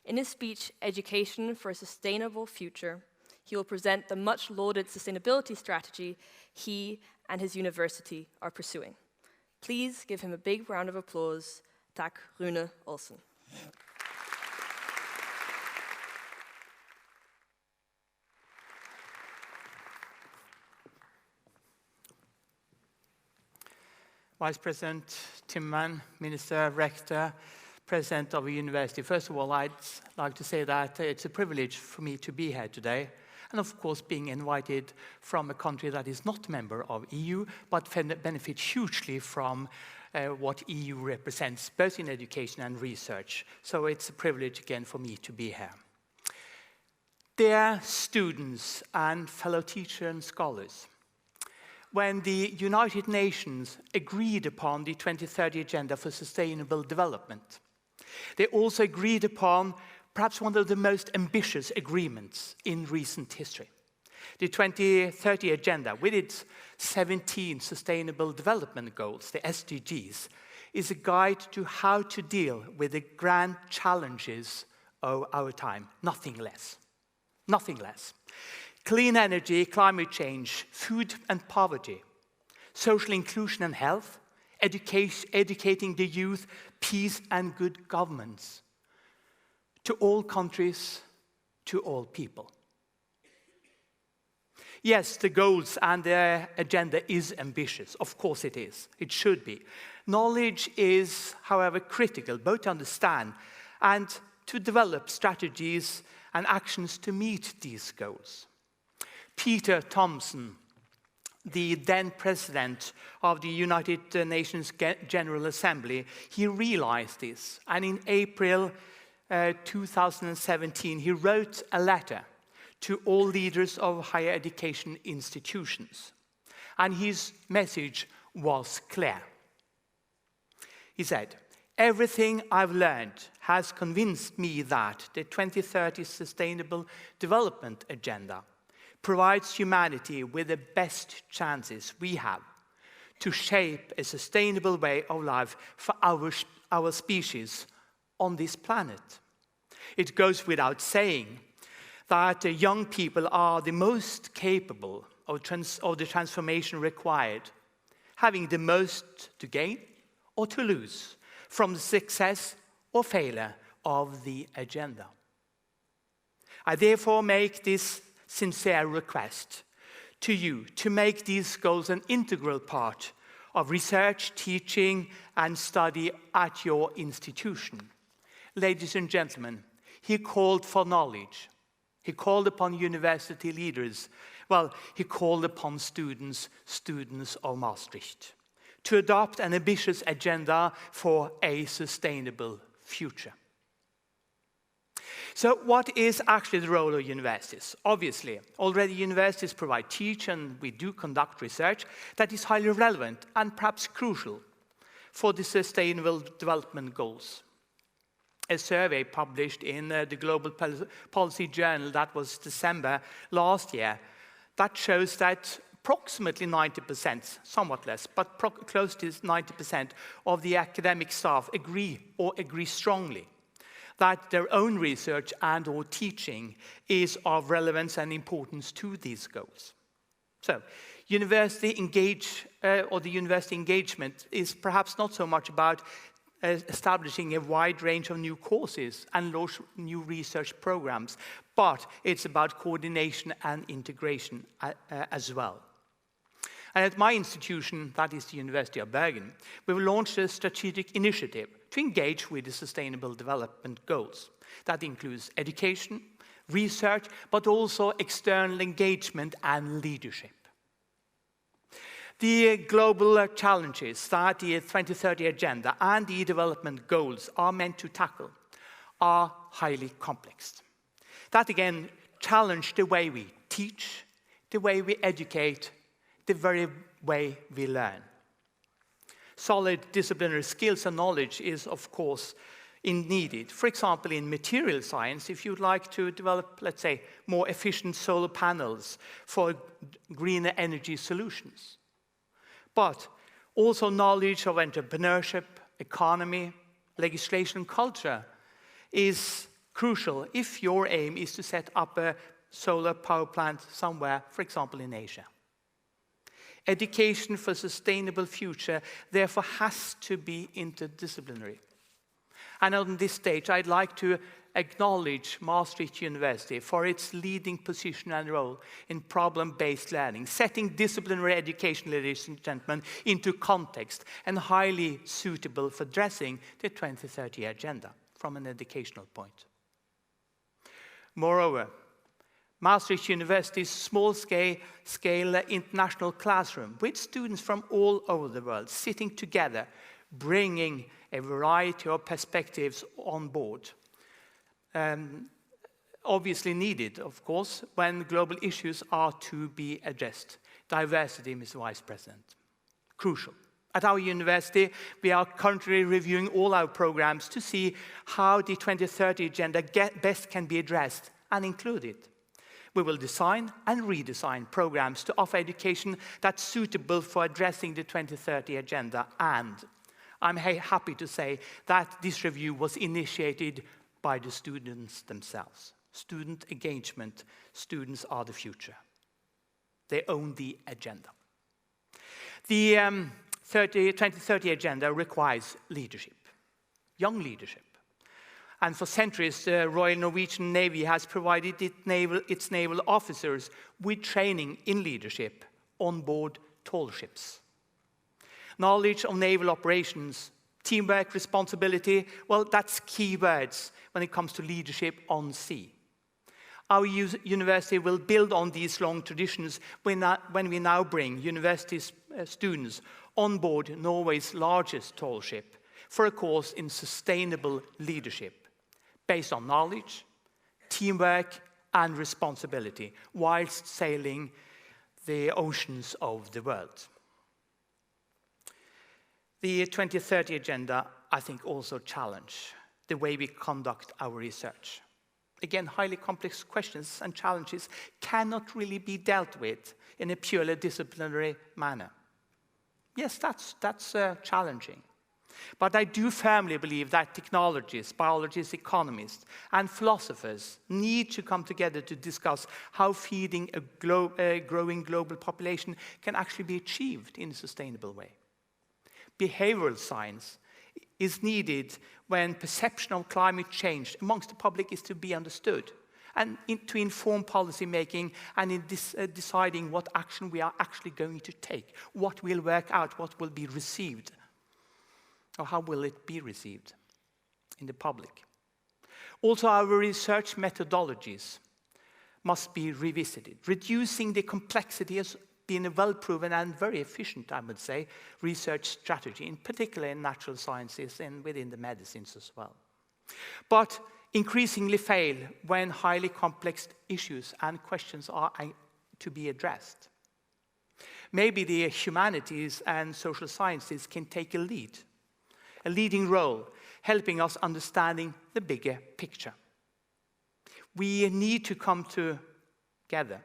In his speech, Education for a Sustainable Future, he will present the much-lauded sustainability strategy he and his university are pursuing. Please give him a big round of applause. Tack Rune Olsen. Vice President Timmerman, Minister, Rector, President of a university. First of all, I'd like to say that it's a privilege for me to be here today. And of course, being invited from a country that is not a member of EU, but benefits hugely from what EU represents, both in education and research. So it's a privilege again for me to be here. Dear students and fellow teachers and scholars, when the United Nations agreed upon the 2030 Agenda for Sustainable Development, they also agreed upon perhaps one of the most ambitious agreements in recent history. The 2030 Agenda, with its 17 Sustainable Development Goals, the SDGs, is a guide to how to deal with the grand challenges of our time, nothing less. Nothing less. Clean energy, climate change, food and poverty, social inclusion and health, educating the youth, peace and good governance, to all countries, to all people. Yes, the goals and the agenda is ambitious. Of course it is. It should be. Knowledge is, however, critical, both to understand and to develop strategies and actions to meet these goals. Peter Thomson, the then president of the United Nations General Assembly, he realized this. And in April 2017, he wrote a letter to all leaders of higher education institutions. And his message was clear. He said, "Everything I've learned has convinced me that the 2030 Sustainable Development Agenda provides humanity with the best chances we have to shape a sustainable way of life for our species on this planet. It goes without saying that young people are the most capable of the transformation required, having the most to gain or to lose from the success or failure of the agenda. I therefore make this sincere request to you to make these goals an integral part of research, teaching, and study at your institution." Ladies and gentlemen, he called for knowledge. He called upon university leaders. Well, he called upon students of Maastricht, to adopt an ambitious agenda for a sustainable future. So what is actually the role of universities? Obviously, already universities teach and we do conduct research that is highly relevant and perhaps crucial for the Sustainable Development Goals. A survey published in the Global Policy Journal, that was December last year, that shows that approximately 90%, somewhat less, but close to 90% of the academic staff agree strongly that their own research and or teaching is of relevance and importance to these goals. So, the university engagement is perhaps not so much about establishing a wide range of new courses and launch new research programs, but it's about coordination and integration as well. And at my institution, that is the University of Bergen, we've launched a strategic initiative to engage with the Sustainable Development Goals. That includes education, research, but also external engagement and leadership. The global challenges that the 2030 Agenda and the development goals are meant to tackle are highly complex. That again challenge the way we teach, the way we educate, the very way we learn. Solid disciplinary skills and knowledge is, of course, needed. For example, in material science, if you'd like to develop, let's say, more efficient solar panels for greener energy solutions. But also knowledge of entrepreneurship, economy, legislation, and culture is crucial if your aim is to set up a solar power plant somewhere, for example, in Asia. Education for a sustainable future, therefore, has to be interdisciplinary. And on this stage, I'd like to acknowledge Maastricht University for its leading position and role in problem-based learning, setting disciplinary education, ladies and gentlemen, into context and highly suitable for addressing the 2030 agenda from an educational point. Moreover, Maastricht University's small-scale international classroom with students from all over the world sitting together, bringing a variety of perspectives on board. Obviously needed, of course, when global issues are to be addressed. Diversity, Mr. Vice President, crucial. At our university, we are currently reviewing all our programs to see how the 2030 agenda best can be addressed and included. We will design and redesign programs to offer education that's suitable for addressing the 2030 agenda, and I'm happy to say that this review was initiated by the students themselves. Student engagement, students are the future. They own the agenda. The 2030 agenda requires leadership, young leadership. And for centuries, the Royal Norwegian Navy has provided its naval officers with training in leadership on board tall ships. Knowledge of naval operations, teamwork, responsibility, well, that's key words when it comes to leadership on sea. Our university will build on these long traditions when we now bring university students on board Norway's largest tall ship for a course in sustainable leadership, based on knowledge, teamwork, and responsibility, whilst sailing the oceans of the world. The 2030 agenda, I think, also challenge the way we conduct our research. Again, highly complex questions and challenges cannot really be dealt with in a purely disciplinary manner. Yes, that's challenging. But I do firmly believe that technologists, biologists, economists, and philosophers need to come together to discuss how feeding a growing global population can actually be achieved in a sustainable way. Behavioral science is needed when perception of climate change amongst the public is to be understood, and to inform policy making and in deciding what action we are actually going to take, what will work out, what will be received. Or how will it be received in the public? Also, our research methodologies must be revisited. Reducing the complexity has been a well-proven and very efficient, I would say, research strategy, in particular in natural sciences and within the medicines as well. But increasingly fail when highly complex issues and questions are to be addressed. Maybe the humanities and social sciences can take a leading role, helping us understanding the bigger picture. We need to come together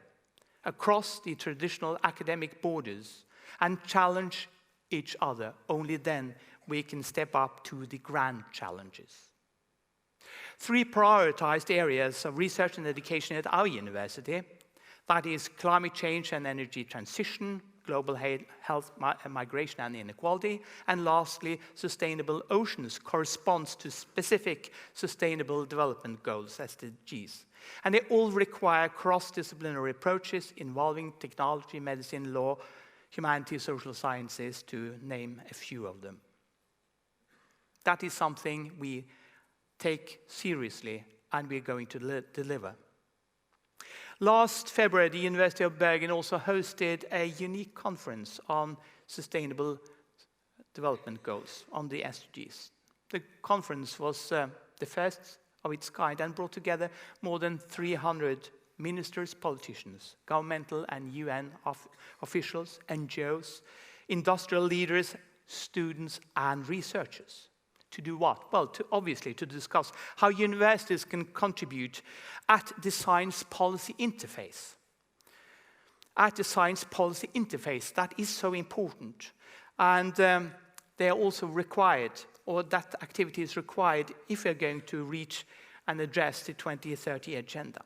across the traditional academic borders and challenge each other. Only then we can step up to the grand challenges. 3 prioritized areas of research and education at our university, that is climate change and energy transition, global health, migration and inequality, and lastly, sustainable oceans corresponds to specific sustainable development goals, SDGs. And they all require cross-disciplinary approaches involving technology, medicine, law, humanities, social sciences, to name a few of them. That is something we take seriously and we're going to deliver. Last February, the University of Bergen also hosted a unique conference on sustainable development goals, on the SDGs. The conference was the first of its kind and brought together more than 300 ministers, politicians, governmental and UN officials, NGOs, industrial leaders, students, and researchers. To do what? Well, obviously to discuss how universities can contribute at the science policy interface. At the science policy interface, that is so important. And they are also required, or that activity is required if we are going to reach and address the 2030 agenda.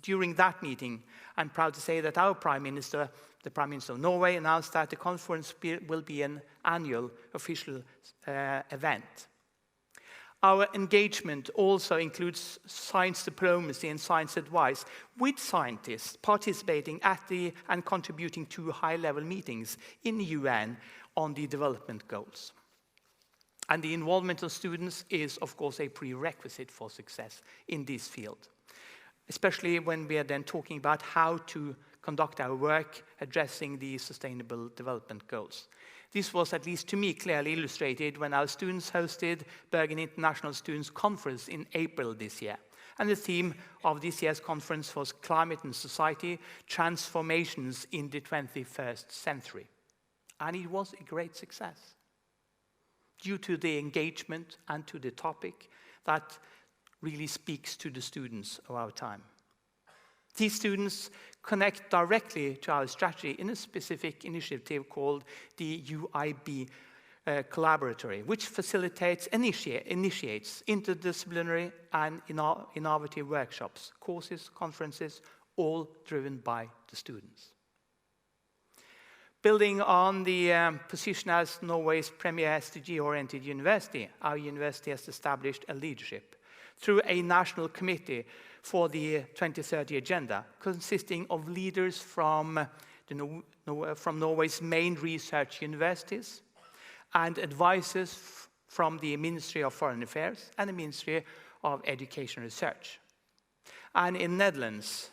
During that meeting, I'm proud to say that our Prime Minister, the Prime Minister of Norway, announced that the conference will be an annual official event. Our engagement also includes science diplomacy and science advice with scientists participating at and contributing to high-level meetings in the UN on the development goals. And the involvement of students is, of course, a prerequisite for success in this field, especially when we are then talking about how to conduct our work addressing the Sustainable Development Goals. This was, at least to me, clearly illustrated when our students hosted Bergen International Students' Conference in April this year. And the theme of this year's conference was Climate and Society, Transformations in the 21st Century. And it was a great success due to the engagement and to the topic that really speaks to the students of our time. These students connect directly to our strategy in a specific initiative called the UIB Collaboratory, which facilitates, initiates interdisciplinary and innovative workshops, courses, conferences, all driven by the students. Building on the position as Norway's premier SDG-oriented university, our university has established a leadership through a national committee for the 2030 agenda, consisting of leaders from Norway's main research universities and advisors from the Ministry of Foreign Affairs and the Ministry of Education and Research. And in Netherlands,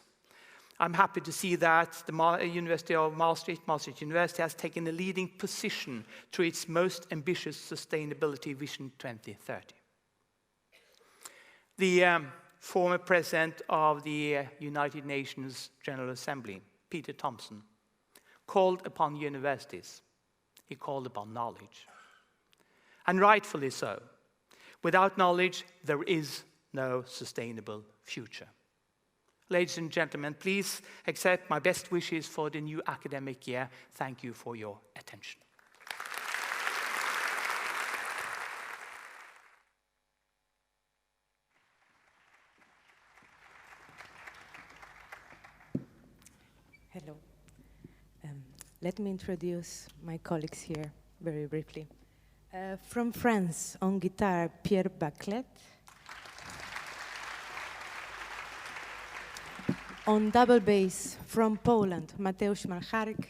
I'm happy to see that the University of Maastricht University, has taken a leading position to its most ambitious Sustainability Vision 2030. The former president of the United Nations General Assembly, Peter Thompson, called upon universities. He called upon knowledge. And rightfully so. Without knowledge, there is no sustainable future. Ladies and gentlemen, please accept my best wishes for the new academic year. Thank you for your attention. Hello. Let me introduce my colleagues here very briefly. From France, on guitar, Pierre Baclet. On double bass, from Poland, Mateusz Marcharek.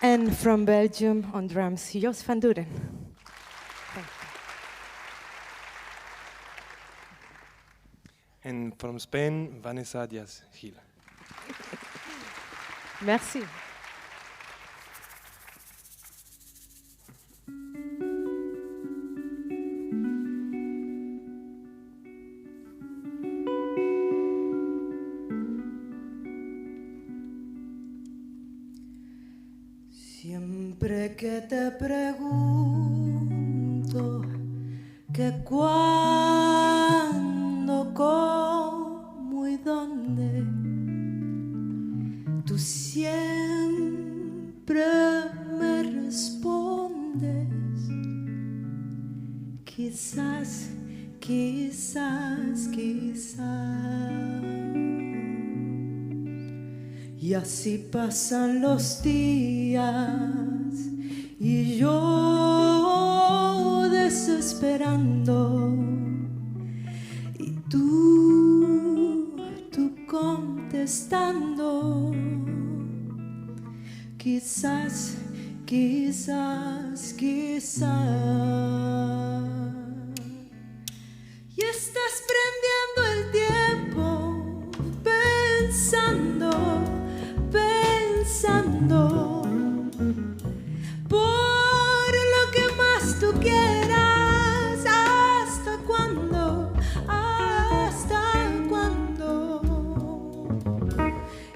And from Belgium, on drums, Jos van Duren. And from Spain, Vanessa Diaz-Gil. Merci. Siempre que te pregunto que cuándo, cómo y dónde, tú siempre me respondes. Quizás, quizás, quizás. Y así pasan los días y yo desesperando y tú contestando. Quizás, quizás, quizás. Y estás prendiendo el tiempo pensando, pensando por lo que más tú quieras. ¿Hasta cuándo? ¿Hasta cuándo?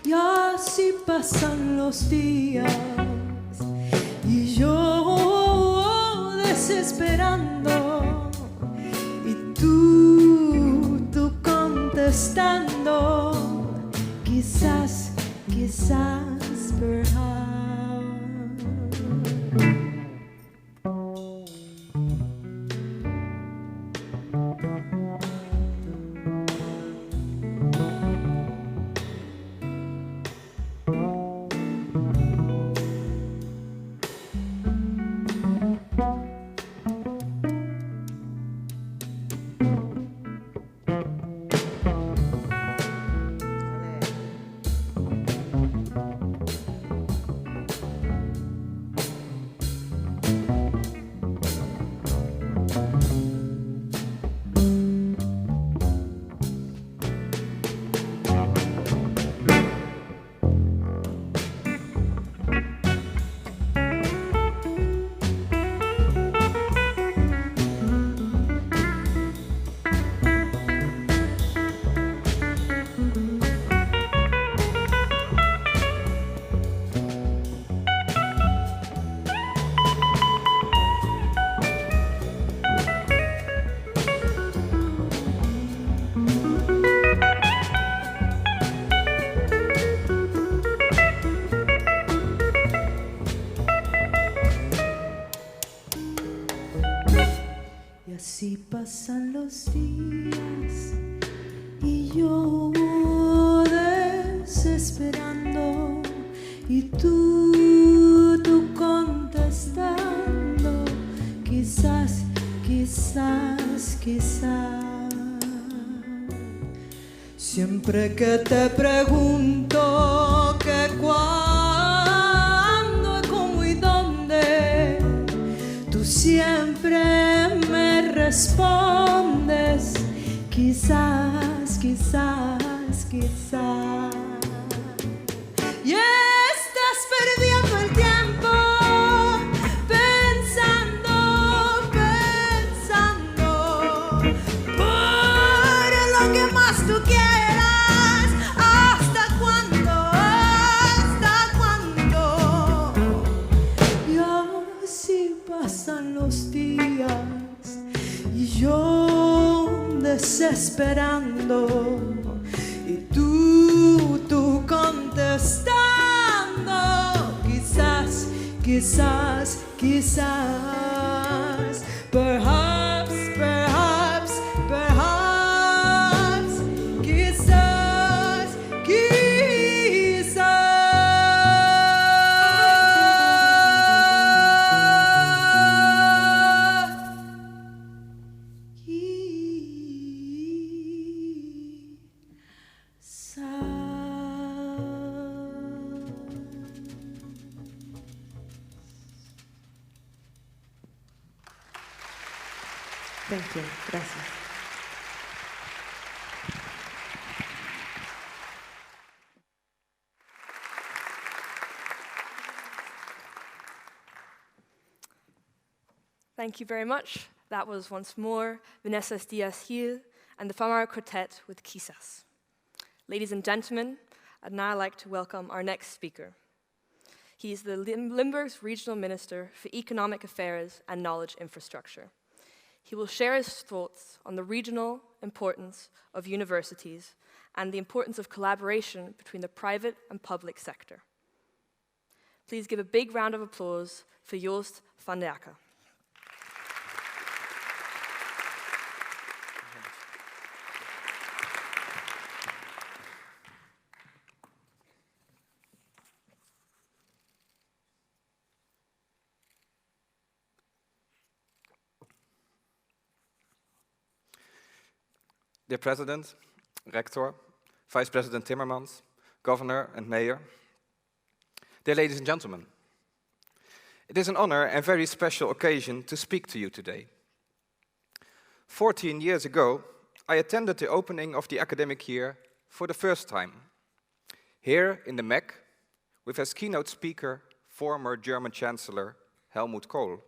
Y así pasan los días y yo desesperando y tú contestando. Quizás, quizás, perhaps. Así pasan los días y yo desesperando y tú contestando, quizás, quizás, quizás. Siempre que te pregunto que cuándo, cómo y dónde, tú siempre me respondes, quizás, quizás, quizás. Y estás perdiendo el tiempo pensando, pensando por lo que más tú quieras. ¿Hasta cuándo? ¿Hasta cuándo? Y así pasan los días y yo desesperando y tú contestando, quizás, quizás, quizás, perhaps, perhaps, perhaps, quizás, quizás. Thank you. Gracias. Thank you very much. That was once more Vanessa Diaz-Gil and the Famara Quartet with Quizás. Ladies and gentlemen, I'd now like to welcome our next speaker. He is the Limburg's Regional Minister for Economic Affairs and Knowledge Infrastructure. He will share his thoughts on the regional importance of universities and the importance of collaboration between the private and public sector. Please give a big round of applause for Joost van der Akker. Dear President, Rector, Vice President Timmermans, Governor and Mayor, dear ladies and gentlemen, it is an honor and very special occasion to speak to you today. 14 years ago, I attended the opening of the academic year for the first time, here in the MEC, with as keynote speaker former German Chancellor Helmut Kohl.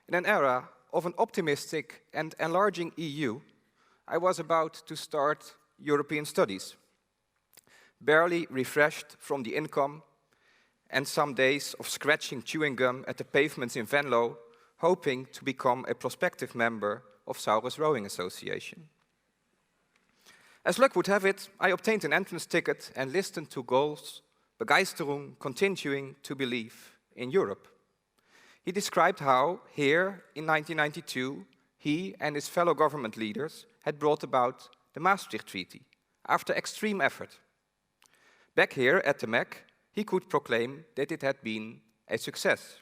In an era of an optimistic and enlarging EU, I was about to start European studies, barely refreshed from the income and some days of scratching chewing gum at the pavements in Venlo, hoping to become a prospective member of Saurus Rowing Association. As luck would have it, I obtained an entrance ticket and listened to Gohl's Begeisterung, continuing to believe in Europe. He described how, here in 1992, he and his fellow government leaders had brought about the Maastricht Treaty, after extreme effort. Back here at the MEC, he could proclaim that it had been a success.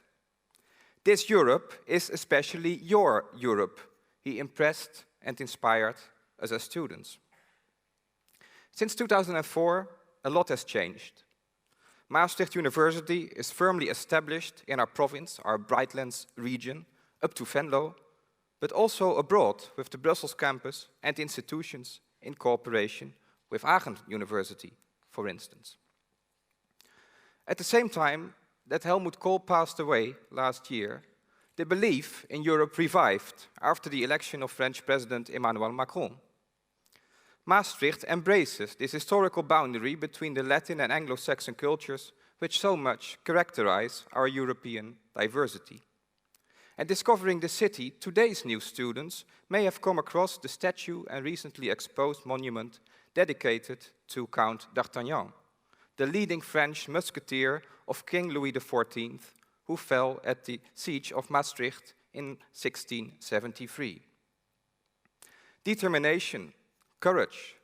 This Europe is especially your Europe, he impressed and inspired us as students. Since 2004, a lot has changed. Maastricht University is firmly established in our province, our Brightlands region, up to Venlo, but also abroad with the Brussels campus and institutions in cooperation with Aachen University, for instance. At the same time that Helmut Kohl passed away last year, the belief in Europe revived after the election of French President Emmanuel Macron. Maastricht embraces this historical boundary between the Latin and Anglo-Saxon cultures which so much characterize our European diversity. And discovering the city, today's new students may have come across the statue and recently exposed monument dedicated to Count d'Artagnan, the leading French musketeer of King Louis XIV, who fell at the siege of Maastricht in 1673. Determination, courage,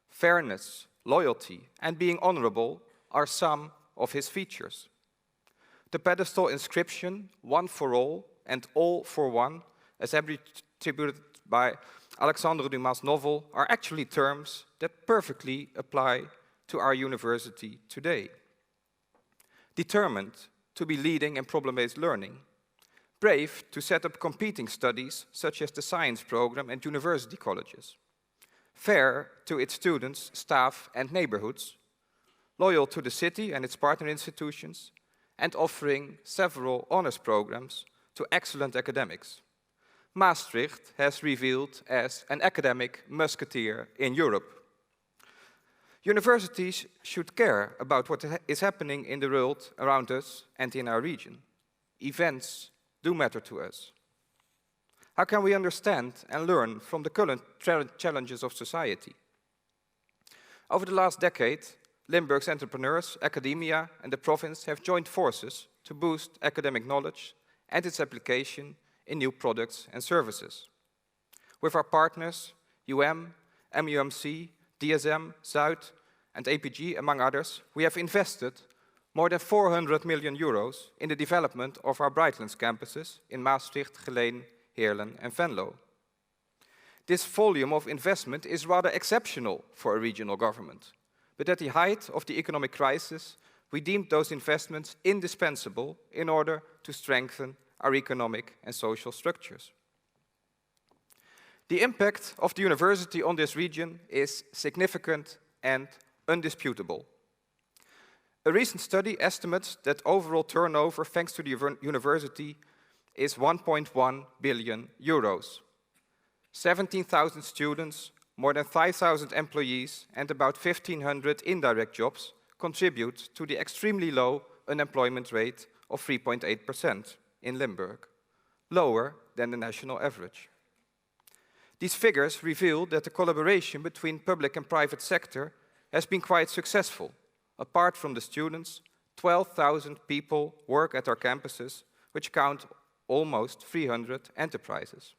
fairness, loyalty, and being honorable are some of his features. The pedestal inscription, one for all and all for one, as attributed by Alexandre Dumas' novel, are actually terms that perfectly apply to our university today. Determined to be leading in problem-based learning, brave to set up competing studies such as the science program and university colleges, fair to its students, staff and neighborhoods, loyal to the city and its partner institutions, and offering several honors programs to excellent academics. Maastricht has revealed as an academic musketeer in Europe. Universities should care about what is happening in the world around us and in our region. Events do matter to us. How can we understand and learn from the current challenges of society? Over the last decade, Limburg's entrepreneurs, academia, and the province have joined forces to boost academic knowledge and its application in new products and services. With our partners, MUMC, DSM, Zuid, and APG, among others, we have invested more than 400 million euros in the development of our Brightlands campuses in Maastricht, Geleen, Heerlen, and Venlo. This volume of investment is rather exceptional for a regional government, but at the height of the economic crisis, we deemed those investments indispensable in order to strengthen our economic and social structures. The impact of the university on this region is significant and undisputable. A recent study estimates that overall turnover thanks to the university is 1.1 billion euros. 17,000 students, more than 5,000 employees, and about 1,500 indirect jobs contribute to the extremely low unemployment rate of 3.8% in Limburg, lower than the national average. These figures reveal that the collaboration between public and private sector has been quite successful. Apart from the students, 12,000 people work at our campuses, which count almost 300 enterprises.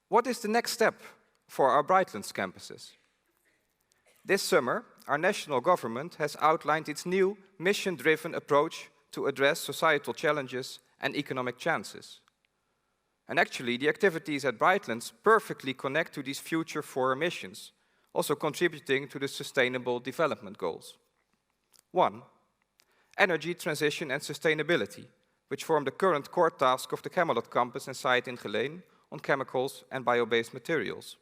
What is the next step for our Brightlands campuses? This summer, our national government has outlined its new mission-driven approach to address societal challenges and economic chances. And actually, the activities at Brightlands perfectly connect to these future 4 missions, also contributing to the Sustainable Development Goals. 1. Energy transition and sustainability, which form the current core task of the Camelot campus and site in Geleen on chemicals and bio-based materials.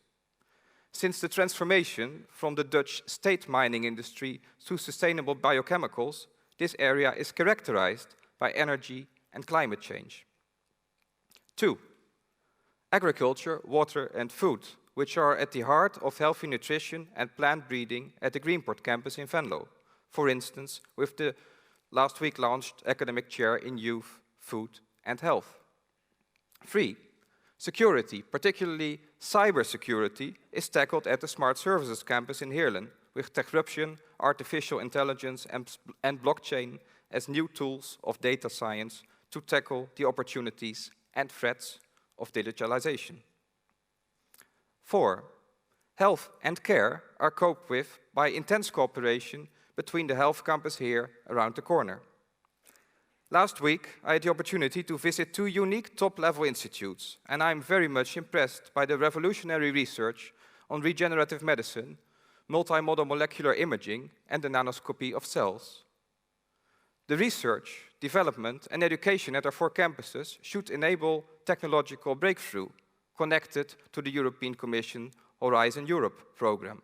Since the transformation from the Dutch state mining industry to sustainable biochemicals, this area is characterized by energy and climate change. 2. Agriculture, water and food, which are at the heart of healthy nutrition and plant breeding at the Greenport campus in Venlo, for instance, with the last week launched academic chair in youth, food and health. 3. Security, particularly cybersecurity, is tackled at the Smart Services campus in Heerlen, with disruption, artificial intelligence and blockchain as new tools of data science to tackle the opportunities and threats of digitalization. 4. Health and care are coped with by intense cooperation between the health campus here around the corner. Last week, I had the opportunity to visit 2 unique top-level institutes, and I'm very much impressed by the revolutionary research on regenerative medicine, multimodal molecular imaging, and the nanoscopy of cells. The research, development, and education at our 4 campuses should enable technological breakthrough connected to the European Commission Horizon Europe program.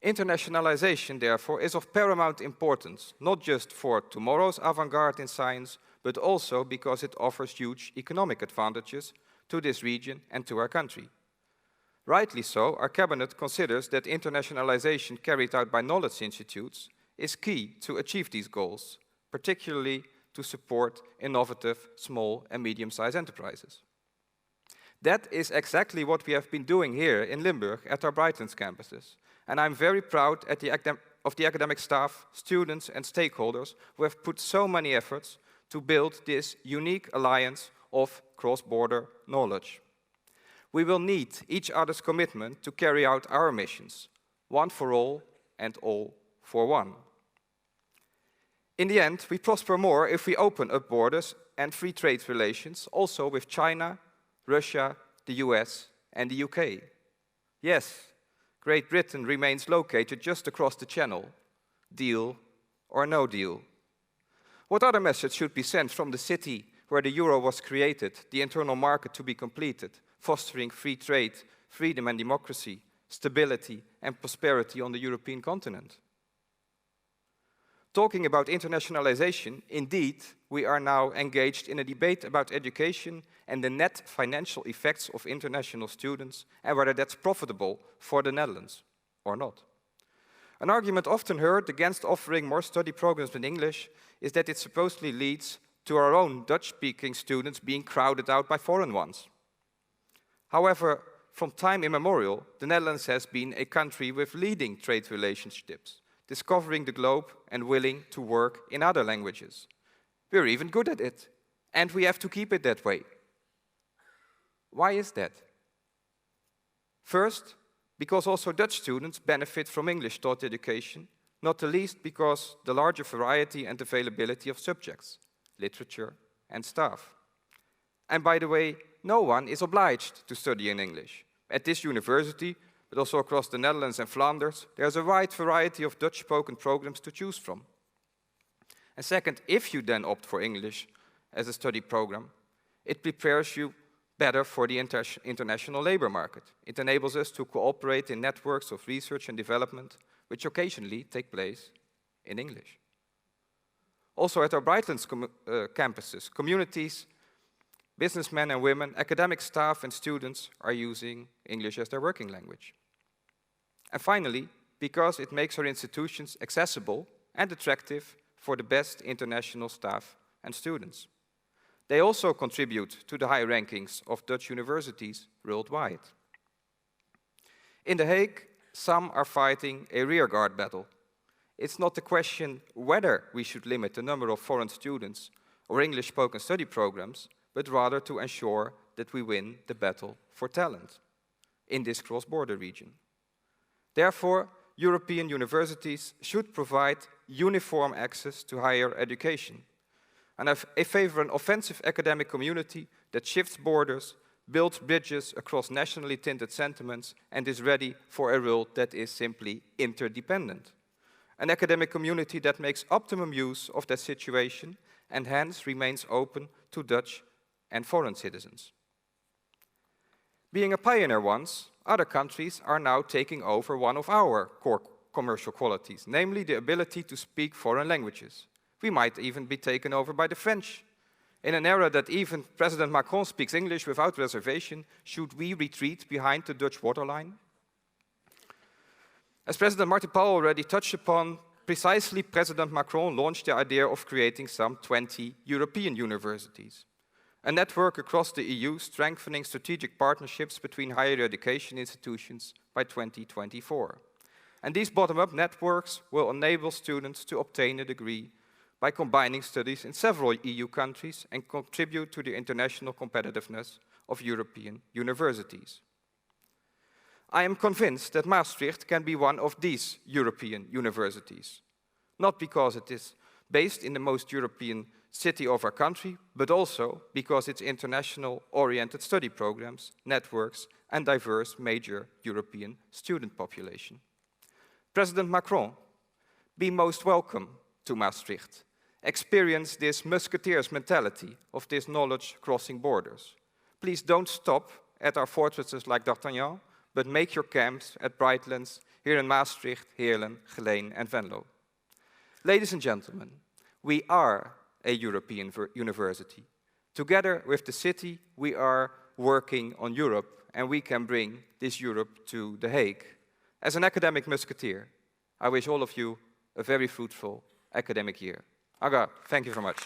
Internationalization, therefore, is of paramount importance, not just for tomorrow's avant-garde in science, but also because it offers huge economic advantages to this region and to our country. Rightly so, our cabinet considers that internationalization carried out by knowledge institutes is key to achieve these goals, particularly to support innovative small and medium-sized enterprises. That is exactly what we have been doing here in Limburg at our Brightlands campuses. And I'm very proud of the academic staff, students and stakeholders who have put so many efforts to build this unique alliance of cross-border knowledge. We will need each other's commitment to carry out our missions, one for all and all for one. In the end, we prosper more if we open up borders and free trade relations, also with China, Russia, the US, and the UK. Yes, Great Britain remains located just across the channel. Deal or no deal? What other message should be sent from the city where the euro was created, the internal market to be completed, fostering free trade, freedom and democracy, stability and prosperity on the European continent? Talking about internationalization, indeed, we are now engaged in a debate about education and the net financial effects of international students and whether that's profitable for the Netherlands or not. An argument often heard against offering more study programs in English is that it supposedly leads to our own Dutch-speaking students being crowded out by foreign ones. However, from time immemorial, the Netherlands has been a country with leading trade relationships, discovering the globe and willing to work in other languages. We're even good at it, and we have to keep it that way. Why is that? First, because also Dutch students benefit from English-taught education, not the least because the larger variety and availability of subjects, literature and staff. And by the way, no one is obliged to study in English. At this university, but also across the Netherlands and Flanders, there's a wide variety of Dutch-spoken programs to choose from. And second, if you then opt for English as a study program, it prepares you better for the international labor market. It enables us to cooperate in networks of research and development, which occasionally take place in English. Also at our Brightlands campuses, communities, businessmen and women, academic staff and students are using English as their working language. And finally, because it makes our institutions accessible and attractive for the best international staff and students. They also contribute to the high rankings of Dutch universities worldwide. In The Hague, some are fighting a rearguard battle. It's not the question whether we should limit the number of foreign students or English-spoken study programs, but rather to ensure that we win the battle for talent in this cross-border region. Therefore, European universities should provide uniform access to higher education. And I favor an offensive academic community that shifts borders, builds bridges across nationally tinted sentiments, and is ready for a world that is simply interdependent. An academic community that makes optimum use of that situation and hence remains open to Dutch and foreign citizens. Being a pioneer once, other countries are now taking over one of our core commercial qualities, namely the ability to speak foreign languages. We might even be taken over by the French. In an era that even President Macron speaks English without reservation, should we retreat behind the Dutch waterline? As President Martin Paul already touched upon, precisely President Macron launched the idea of creating some 20 European universities. A network across the EU strengthening strategic partnerships between higher education institutions by 2024. And these bottom-up networks will enable students to obtain a degree by combining studies in several EU countries and contribute to the international competitiveness of European universities. I am convinced that Maastricht can be one of these European universities, not because it is based in the most European city of our country, but also because its international-oriented study programs, networks, and diverse major European student population. President Macron, be most welcome to Maastricht. Experience this musketeers mentality of this knowledge crossing borders. Please don't stop at our fortresses like D'Artagnan, but make your camps at Brightlands here in Maastricht, Heerlen, Geleen, and Venlo. Ladies and gentlemen, we are a European university. Together with the city, we are working on Europe, and we can bring this Europe to The Hague. As an academic musketeer, I wish all of you a very fruitful academic year. Aga, thank you very much.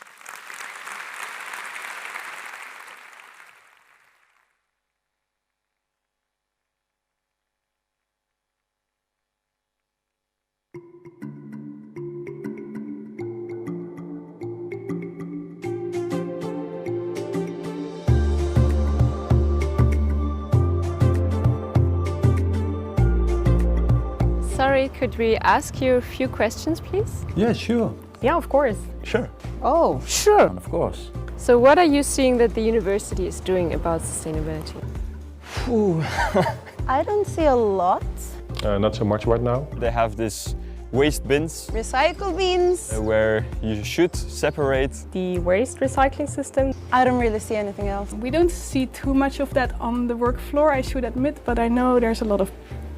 sorry, could we ask you a few questions, please? Yeah, sure. Yeah, of course. Sure. Oh, sure. Of course. So what are you seeing that the university is doing about sustainability? I don't see a lot. Not so much right now. They have this waste bins. Recycle bins. Where you should separate The waste recycling system? I don't really see anything else. We don't see too much of that on the work floor, I should admit, but I know there's a lot of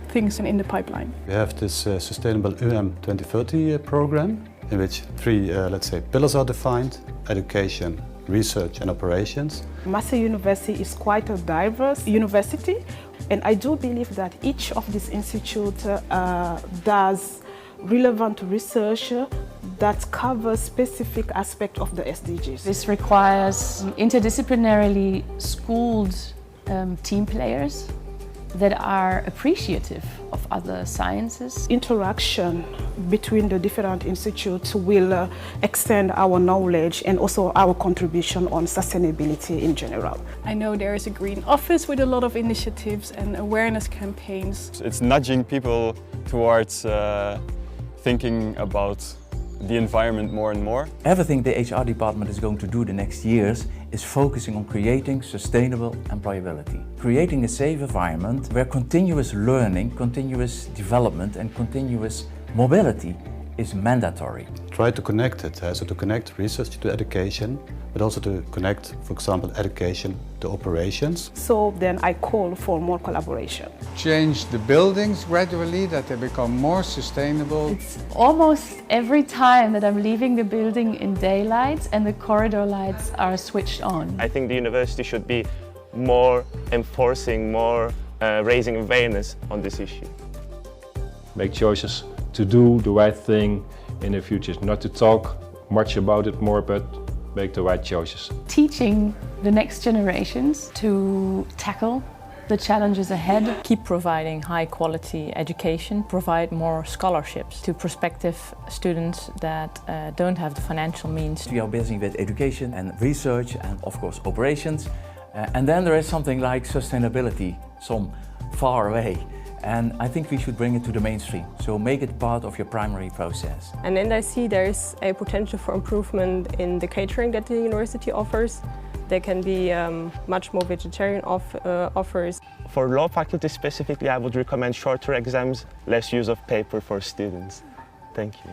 things in the pipeline. We have this Sustainable UM 2030 program, in which three, let's say, pillars are defined: education, research and operations. Maastricht University is quite a diverse university, and I do believe that each of these institutes does relevant research that covers specific aspects of the SDGs. This requires interdisciplinarily schooled team players that are appreciative of other sciences. Interaction between the different institutes will extend our knowledge and also our contribution on sustainability in general. I know there is a green office with a lot of initiatives and awareness campaigns. It's nudging people towards thinking about the environment more and more. Everything the HR department is going to do the next years is focusing on creating sustainable employability. Creating a safe environment where continuous learning, continuous development and continuous mobility is mandatory. Try to connect it, so to connect research to education, but also to connect, for example, education to operations. So then I call for more collaboration. Change the buildings gradually, that they become more sustainable. It's almost every time that I'm leaving the building in daylight and the corridor lights are switched on. I think the university should be more enforcing, more raising awareness on this issue. Make choices to do the right thing in the future. Not to talk much about it more, but make the right choices. Teaching the next generations to tackle the challenges ahead. Keep providing high quality education, provide more scholarships to prospective students that don't have the financial means. We are busy with education and research and of course operations. And then there is something like sustainability, some far away. And I think we should bring it to the mainstream, so make it part of your primary process. And then I see there's a potential for improvement in the catering that the university offers. There can be much more vegetarian offers. For law faculty specifically, I would recommend shorter exams, less use of paper for students. Thank you.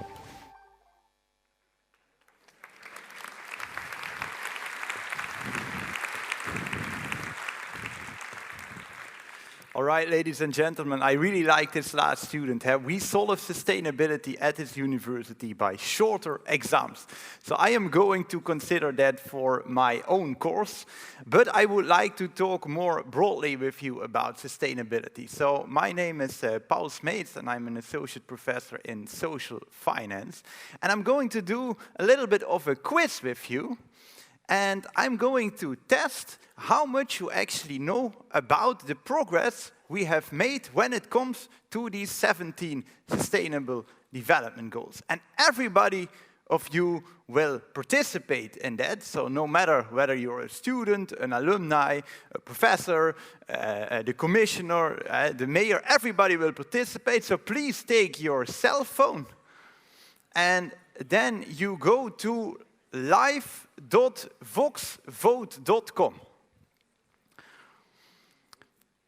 All right, ladies and gentlemen, I really like this last student. We solve sustainability at this university by shorter exams. So I am going to consider that for my own course, but I would like to talk more broadly with you about sustainability. So my name is Paul Smeets, and I'm an associate professor in social finance. And I'm going to do a little bit of a quiz with you. And I'm going to test how much you actually know about the progress we have made when it comes to these 17 Sustainable Development Goals. And everybody of you will participate in that. So no matter whether you're a student, an alumni, a professor, the commissioner, the mayor, everybody will participate. So please take your cell phone and then you go to live.voxvote.com.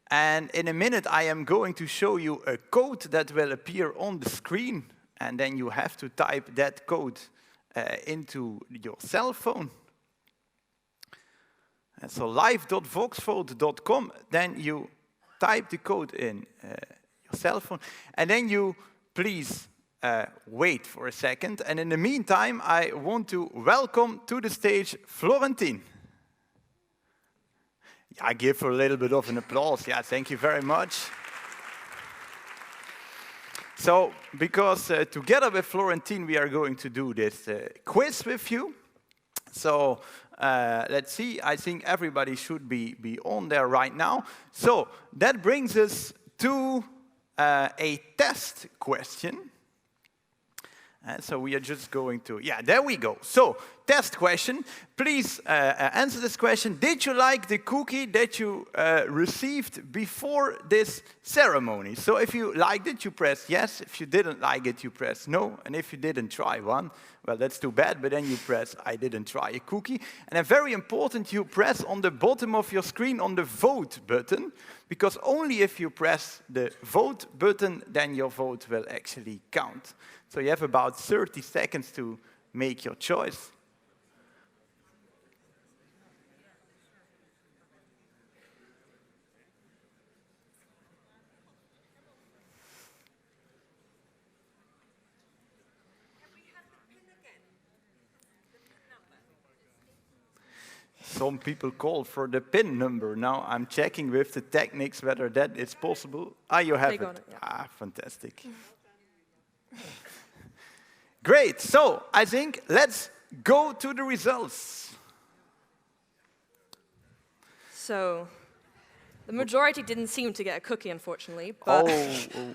And in a minute, I am going to show you a code that will appear on the screen. And then you have to type that code into your cell phone. And so live.voxvote.com, then you type the code in your cell phone. And then you please wait for a second. And in the meantime, I want to welcome to the stage Florentine. I give her a little bit of an applause. Yeah, thank you very much. So, because together with Florentine, we are going to do this quiz with you. So, let's see. I think everybody should be on there right now. So, that brings us to a test question. So we are just going to, yeah, there we go. So, test question. Please answer this question. Did you like the cookie that you received before this ceremony? So if you liked it, you press yes. If you didn't like it, you press no. And if you didn't try one, well, that's too bad, but then you press I didn't try a cookie. And then very important, you press on the bottom of your screen on the vote button, because only if you press the vote button, then your vote will actually count. So you have about 30 seconds to make your choice. Some people call for the PIN number. Now I'm checking with the techniques whether that is possible. Ah, you have it. Yeah. Ah, fantastic. Great, so I think let's go to the results. So, the majority didn't seem to get a cookie, unfortunately. But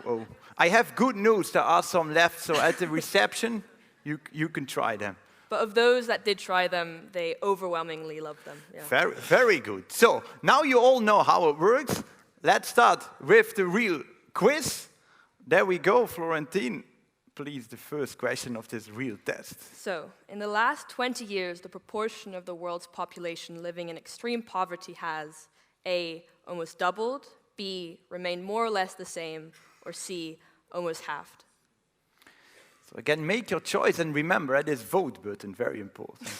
Oh. I have good news. There are some left, so at the reception, you can try them. But of those that did try them, they overwhelmingly loved them. Yeah. Very, very good. So, now you all know how it works. Let's start with the real quiz. There we go, Florentine. Please, the first question of this real test. So, in the last 20 years, the proportion of the world's population living in extreme poverty has A, almost doubled, B, remained more or less the same, or C, almost halved. So again, make your choice and remember this vote button, very important.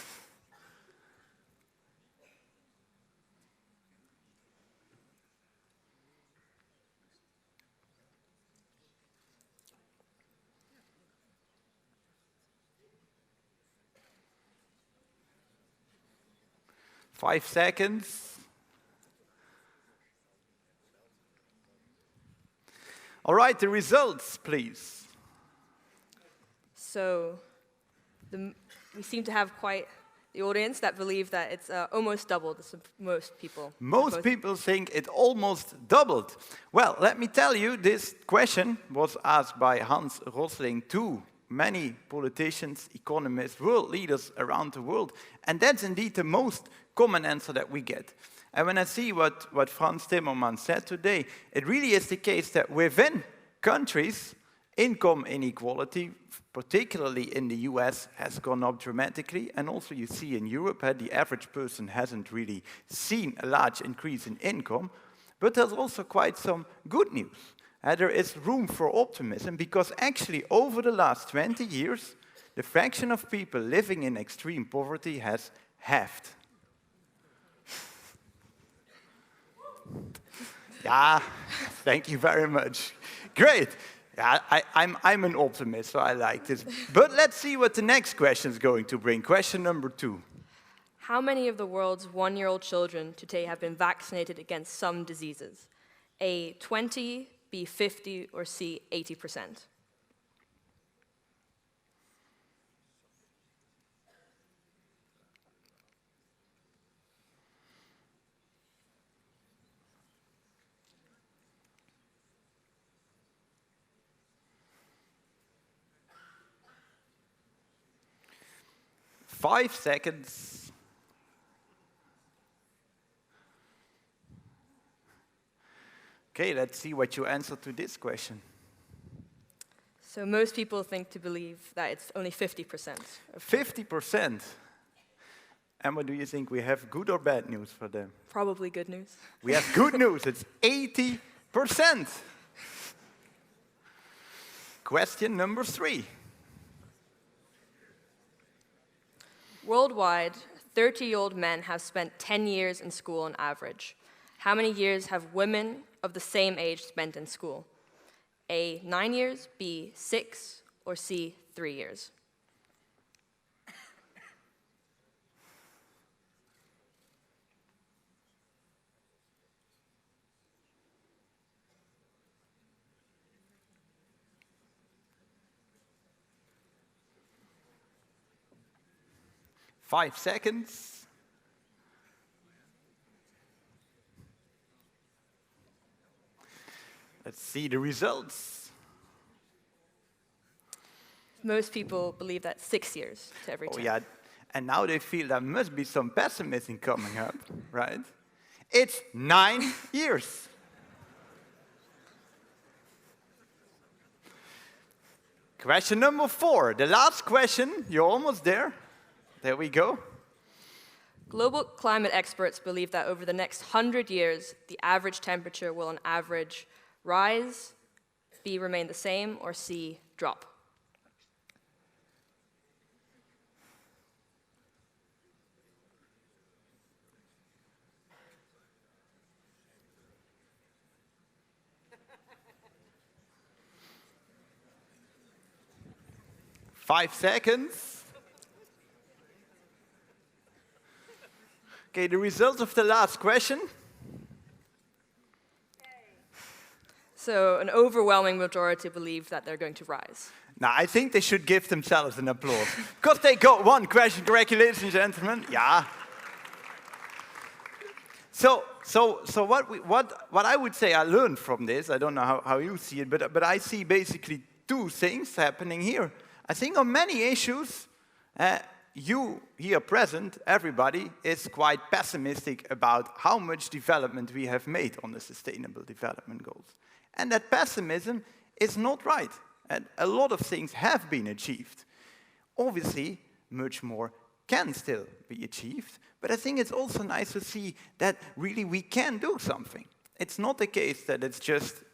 Five seconds. All right, the results, please. So, we seem to have quite the audience that believe that it's almost doubled most people. Most people think it almost doubled. Well, let me tell you, this question was asked by Hans Rosling to many politicians, economists, world leaders around the world. And that's indeed the most common answer that we get. And when I see what Frans Timmermans said today, it really is the case that within countries, income inequality, particularly in the US, has gone up dramatically. And also you see in Europe, the average person hasn't really seen a large increase in income. But there's also quite some good news. There is room for optimism, because actually over the last 20 years, the fraction of people living in extreme poverty has halved. Yeah, thank you very much. Great. Yeah, I'm an optimist, so I like this. But let's see what the next question is going to bring. Question number 2. How many of the world's 1-year-old children today have been vaccinated against some diseases? A, 20, B, 50, or C, 80%? Five seconds. Okay, let's see what you answer to this question. So most people think to believe that it's only 50%. 50%. And what do you think? We have good or bad news for them? Probably good news. We have good news. It's 80%. Question number 3. Worldwide, 30-year-old men have spent 10 years in school on average. How many years have women of the same age spent in school? A, 9 years, B, 6, or C, 3 years? Five seconds. Let's see the results. Most people believe that 6 years to every 10. Oh yeah, and now they feel there must be some pessimism coming up, right? It's 9 years. Question number 4, the last question. You're almost there. There we go. Global climate experts believe that over the next 100 years, the average temperature will on average rise, B, remain the same, or C, drop. Five seconds. Okay, the result of the last question. So an overwhelming majority believe that they're going to rise. Now, I think they should give themselves an applause. Because they got one question correct, ladies and gentlemen. Yeah. So what I would say I learned from this, I don't know how you see it, but I see basically two things happening here. I think on many issues, you here present, everybody, is quite pessimistic about how much development we have made on the Sustainable Development Goals. And that pessimism is not right. And a lot of things have been achieved. Obviously, much more can still be achieved, but I think it's also nice to see that really we can do something. It's not the case that it's just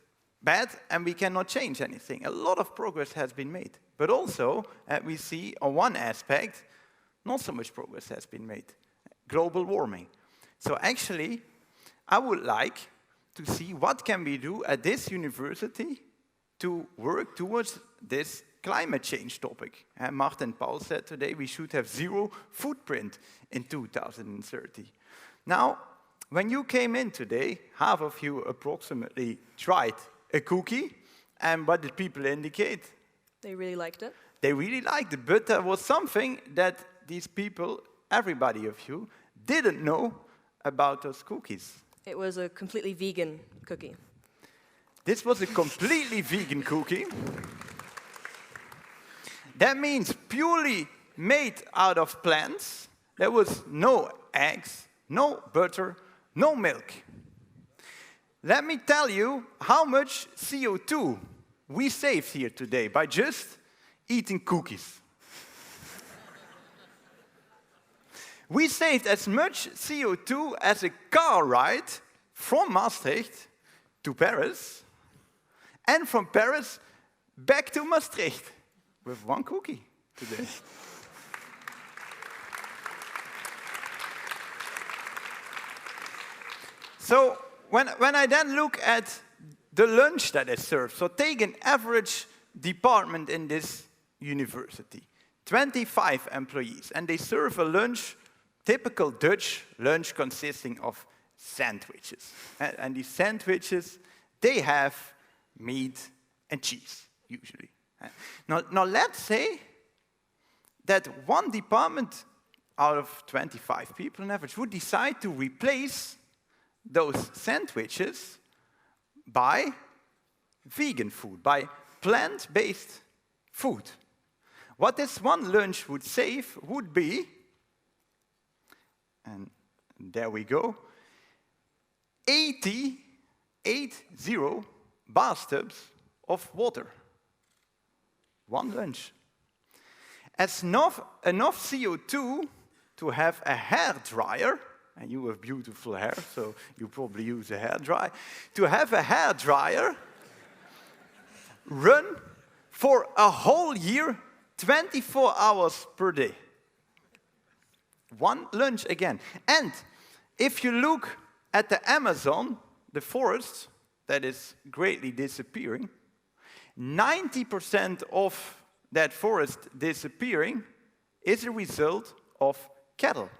bad and we cannot change anything. A lot of progress has been made. But also, we see on one aspect, not so much progress has been made. Global warming. So actually, I would like to see what can we do at this university to work towards this climate change topic. And Martin Paul said today we should have 0 footprint in 2030. Now, when you came in today, half of you approximately tried a cookie, and what did people indicate? They really liked it. They really liked it, but there was something that these people, everybody of you, didn't know about those cookies. It was a completely vegan cookie. This was a completely vegan cookie. That means purely made out of plants. There was no eggs, no butter, no milk. Let me tell you how much CO2 we saved here today by just eating cookies. We saved as much CO2 as a car ride from Maastricht to Paris, and from Paris back to Maastricht with one cookie today. So when I then look at the lunch that is served, so take an average department in this university, 25 employees, and they serve a lunch, typical Dutch lunch consisting of sandwiches. And these sandwiches, they have meat and cheese, usually. Now let's say that one department out of 25 people on average would decide to replace those sandwiches by vegan food, by plant-based food. What this one lunch would save would be, and there we go, 80 bathtubs of water. One lunch. It's enough CO2 to have a hair dryer, and you have beautiful hair, so you probably use a hair dryer, to have a hair dryer run for a whole year, 24 hours per day. One lunch again. And if you look at the Amazon, the forest that is greatly disappearing, 90% of that forest disappearing is a result of cattle.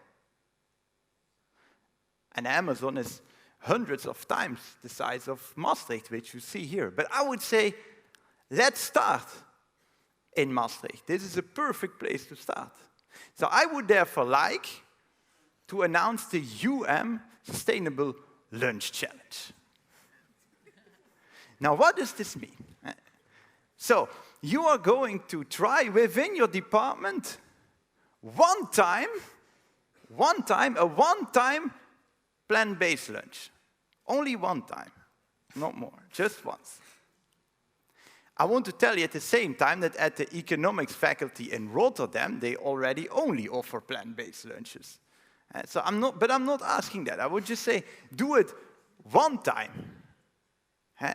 And Amazon is hundreds of times the size of Maastricht, which you see here. But I would say, let's start in Maastricht. This is a perfect place to start. So I would therefore like to announce the Sustainable Lunch Challenge. Now, what does this mean? So, you are going to try within your department a one-time plant-based lunch. Only one time, not more, just once. I want to tell you at the same time that at the economics faculty in Rotterdam, they already only offer plant-based lunches. So I'm not asking that. I would just say, do it one time.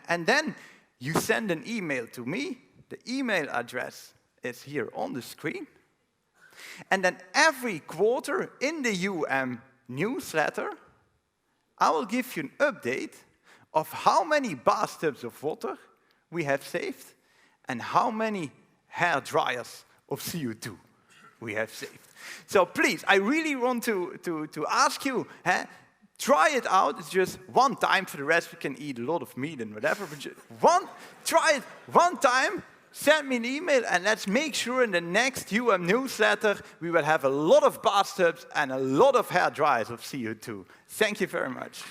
And then you send an email to me. The email address is here on the screen. And then every quarter in the newsletter, I will give you an update of how many bathtubs of water we have saved and how many hair dryers of CO2 we have saved. So please, I really want to ask you, try it out. It's just one time. For the rest, we can eat a lot of meat and whatever. But just try it one time. Send me an email, and let's make sure in the next newsletter we will have a lot of bathtubs and a lot of hair dryers of CO2. Thank you very much.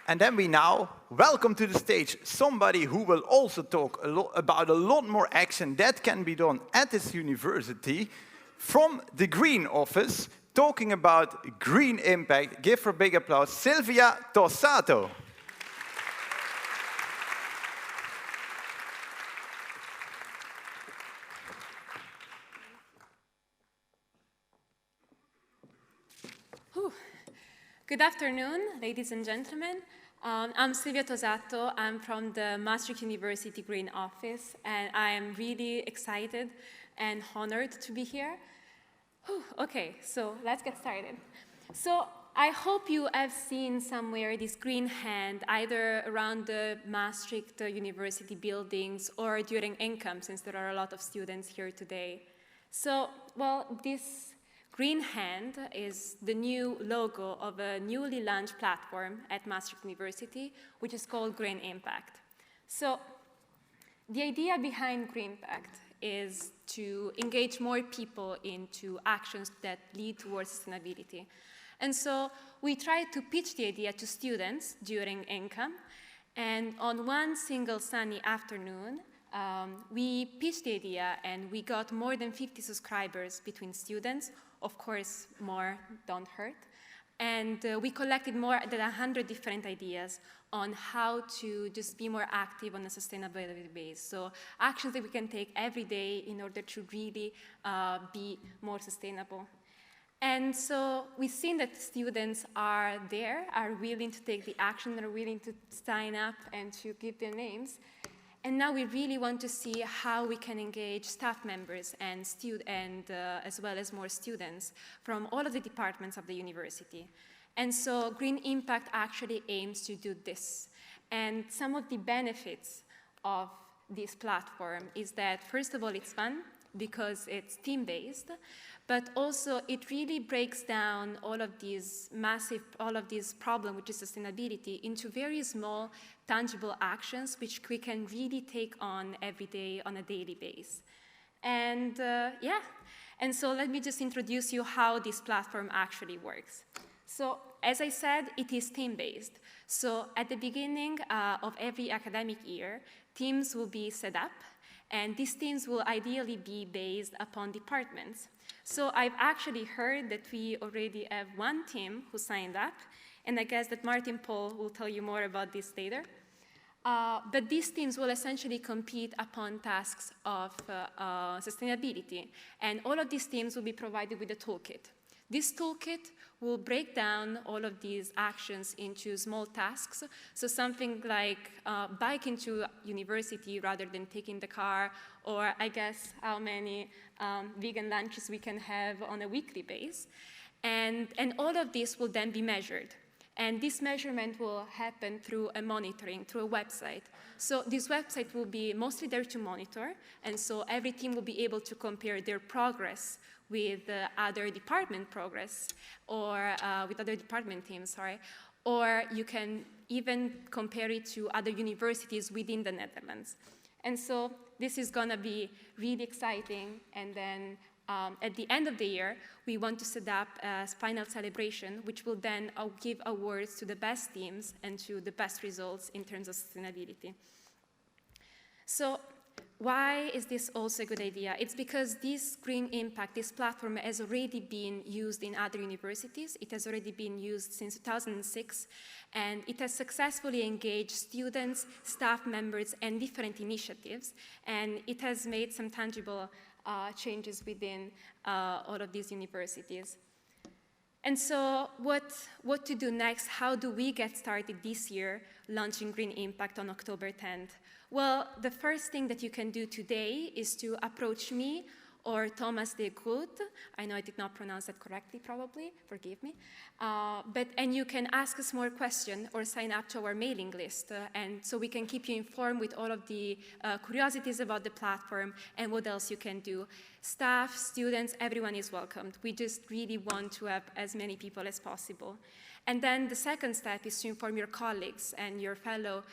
And then we now welcome to the stage somebody who will also talk about a lot more action that can be done at this university from the Green Office, talking about green impact. Give her a big applause, Silvia Tossato. Good afternoon, ladies and gentlemen. I'm Silvia Tossato. I'm from the Maastricht University Green Office, and I am really excited and honored to be here. Okay, so let's get started. So I hope you have seen somewhere this green hand, either around the Maastricht University buildings or during income, since there are a lot of students here today. So, well, this green hand is the new logo of a newly launched platform at Maastricht University, which is called Green Impact. So the idea behind Green Impact is to engage more people into actions that lead towards sustainability. And so we tried to pitch the idea to students during income, and on one single sunny afternoon, we pitched the idea and we got more than 50 subscribers between students. Of course, more don't hurt. And we collected more than 100 different ideas on how to just be more active on a sustainability base. So actions that we can take every day in order to really be more sustainable. And so we've seen that students are there, are willing to take the action, are willing to sign up and to give their names. And now we really want to see how we can engage staff members and as well as more students from all of the departments of the university. And so Green Impact actually aims to do this. And some of the benefits of this platform is that, first of all, it's fun because it's team-based, but also it really breaks down all of these problems, which is sustainability, into very small, tangible actions which we can really take on every day on a daily basis. And and so let me just introduce you how this platform actually works. So as I said, it is team-based. So at the beginning of every academic year, teams will be set up, and these teams will ideally be based upon departments. So I've actually heard that we already have one team who signed up, and I guess that Martin Paul will tell you more about this later. But these teams will essentially compete upon tasks of sustainability, and all of these teams will be provided with a toolkit. This toolkit will break down all of these actions into small tasks. So something like biking to university rather than taking the car, or I guess how many vegan lunches we can have on a weekly basis. And all of this will then be measured. And this measurement will happen through a monitoring, through a website. So this website will be mostly there to monitor, and so every team will be able to compare their progress with other department progress, or with other department teams, or you can even compare it to other universities within the Netherlands. And so this is gonna be really exciting, and then At the end of the year, we want to set up a final celebration, which will then give awards to the best teams and to the best results in terms of sustainability. So why is this also a good idea? It's because this Green Impact, this platform, has already been used in other universities. It has already been used since 2006, and it has successfully engaged students, staff members, and different initiatives, and it has made some tangible changes within all of these universities. And so what to do next? How do we get started this year launching Green Impact on October 10th? Well, the first thing that you can do today is to approach me or Thomas de Groot. I know I did not pronounce that correctly, probably, forgive me. And you can ask us more questions or sign up to our mailing list. And so we can keep you informed with all of the curiosities about the platform and what else you can do. Staff, students, everyone is welcomed. We just really want to have as many people as possible. And then the second step is to inform your colleagues and your fellow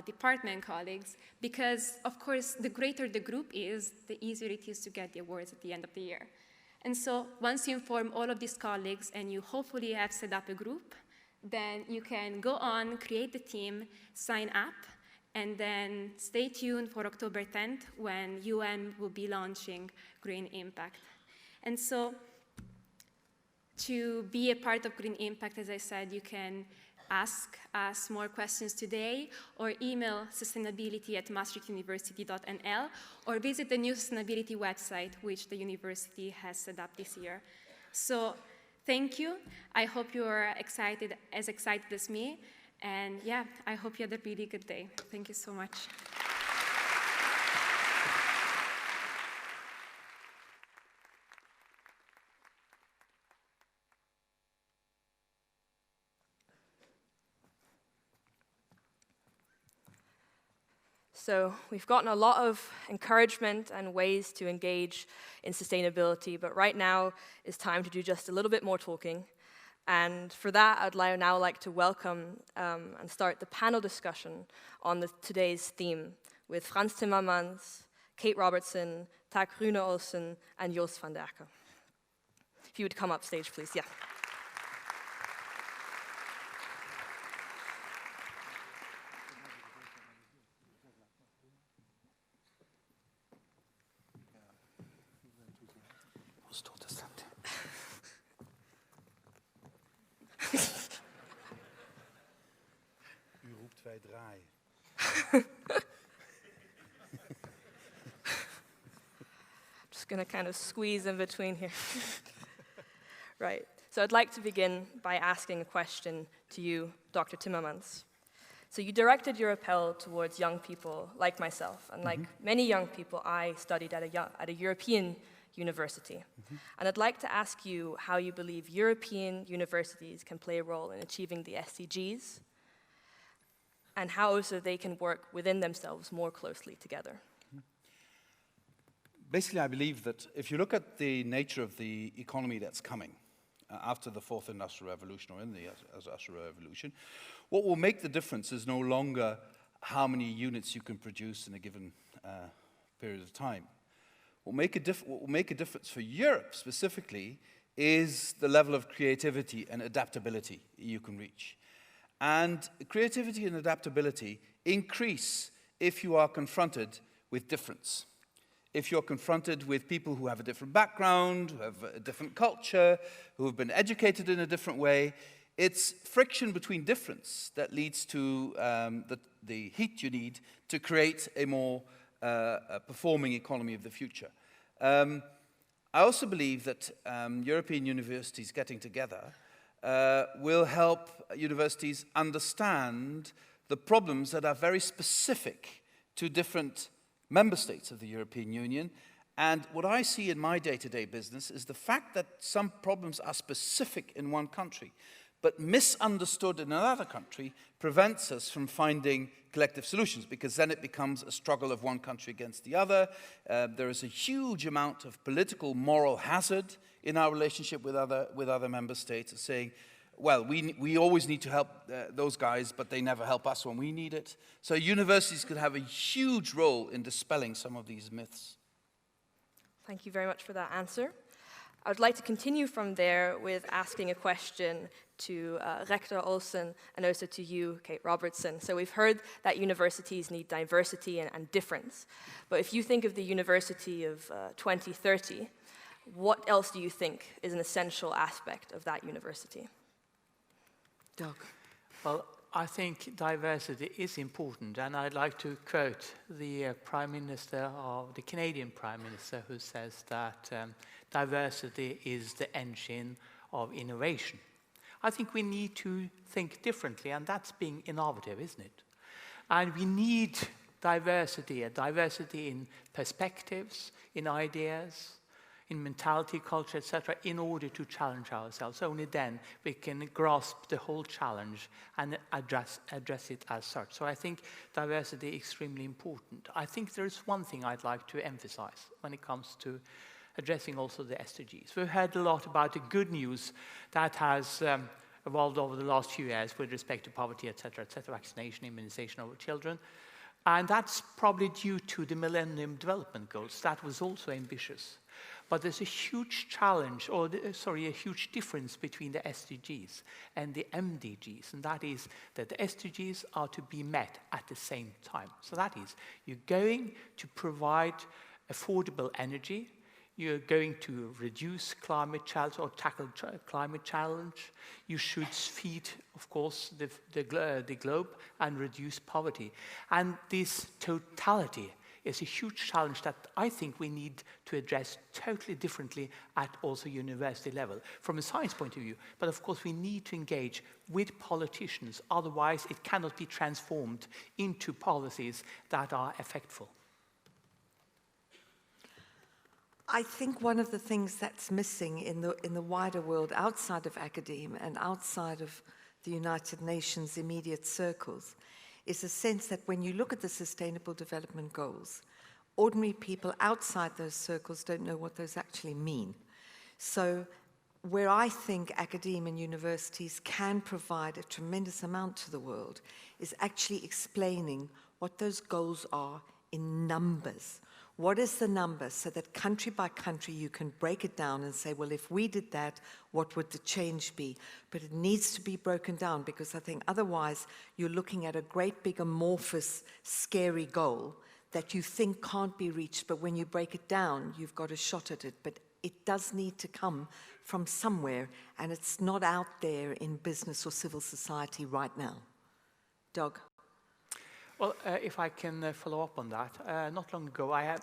department colleagues, because of course the greater the group is, the easier it is to get the awards at the end of the year. And so once you inform all of these colleagues and you hopefully have set up a group, then you can go on, create the team, sign up, and then stay tuned for October 10th when UN will be launching Green Impact. And so to be a part of Green Impact, as I said, you can ask us more questions today, or email sustainability@maastrichtuniversity.nl, or visit the new sustainability website, which the university has set up this year. So thank you. I hope you are excited as me. And yeah, I hope you had a really good day. Thank you so much. So we've gotten a lot of encouragement and ways to engage in sustainability, but right now is time to do just a little bit more talking. And for that, I'd now like to welcome and start the panel discussion on today's theme with Frans Timmermans, Kate Robertson, Tak Rune Olsen, and Joost van der Akker. If you would come up stage, please. Yeah. Wij draaien. Just going to kind of squeeze in between here. Right. So I'd like to begin by asking a question to you, Dr. Timmermans. So you directed your appeal towards young people like myself, and like many young people, I studied at a European university. And I'd like to ask you how you believe European universities can play a role in achieving the SDGs, and how also they can work within themselves more closely together. Basically, I believe that if you look at the nature of the economy that's coming after the fourth industrial revolution, or in the industrial revolution, what will make the difference is no longer how many units you can produce in a given period of time. What will make a difference for Europe specifically is the level of creativity and adaptability you can reach. And creativity and adaptability increase if you are confronted with difference. If you're confronted with people who have a different background, who have a different culture, who have been educated in a different way, it's friction between difference that leads to the heat you need to create a more performing economy of the future. I also believe that European universities getting together will help universities understand the problems that are very specific to different member states of the European Union. And what I see in my day-to-day business is the fact that some problems are specific in one country, but misunderstood in another country prevents us from finding collective solutions, because then it becomes a struggle of one country against the other. There is a huge amount of political moral hazard in our relationship with other member states, saying, well, we always need to help those guys, but they never help us when we need it. So universities could have a huge role in dispelling some of these myths. Thank you very much for that answer. I would like to continue from there with asking a question to Rector Olsen and also to you, Kate Robertson. So we've heard that universities need diversity and difference. But if you think of the university of 2030, what else do you think is an essential aspect of that university? Doug. Well, I think diversity is important, and I'd like to quote the Prime Minister, or the Canadian Prime Minister, who says that diversity is the engine of innovation. I think we need to think differently, and that's being innovative, isn't it? And we need diversity, a diversity in perspectives, in ideas, in mentality, culture, etc., in order to challenge ourselves. Only then we can grasp the whole challenge and address it as such. So I think diversity is extremely important. I think there's one thing I'd like to emphasize when it comes to addressing also the SDGs. We've heard a lot about the good news that has evolved over the last few years with respect to poverty, etc., vaccination, immunization of children. And that's probably due to the Millennium Development Goals. That was also ambitious. But there's a huge challenge, or a huge difference between the SDGs and the MDGs, and that is that the SDGs are to be met at the same time. So that is, you're going to provide affordable energy, you're going to reduce climate change or tackle climate challenge, you should feed, of course, the globe and reduce poverty. And this totality is a huge challenge that I think we need to address totally differently at also university level, from a science point of view. But of course we need to engage with politicians, otherwise it cannot be transformed into policies that are effectful. I think one of the things that's missing in the wider world outside of academia and outside of the United Nations immediate circles is a sense that when you look at the Sustainable Development Goals, ordinary people outside those circles don't know what those actually mean. So where I think academia and universities can provide a tremendous amount to the world is actually explaining what those goals are in numbers. What is the number, so that country by country you can break it down and say, well, if we did that, what would the change be? But it needs to be broken down, because I think otherwise you're looking at a great big amorphous, scary goal that you think can't be reached, but when you break it down, you've got a shot at it. But it does need to come from somewhere, and it's not out there in business or civil society right now. Doug? Well, if I can follow up on that, not long ago I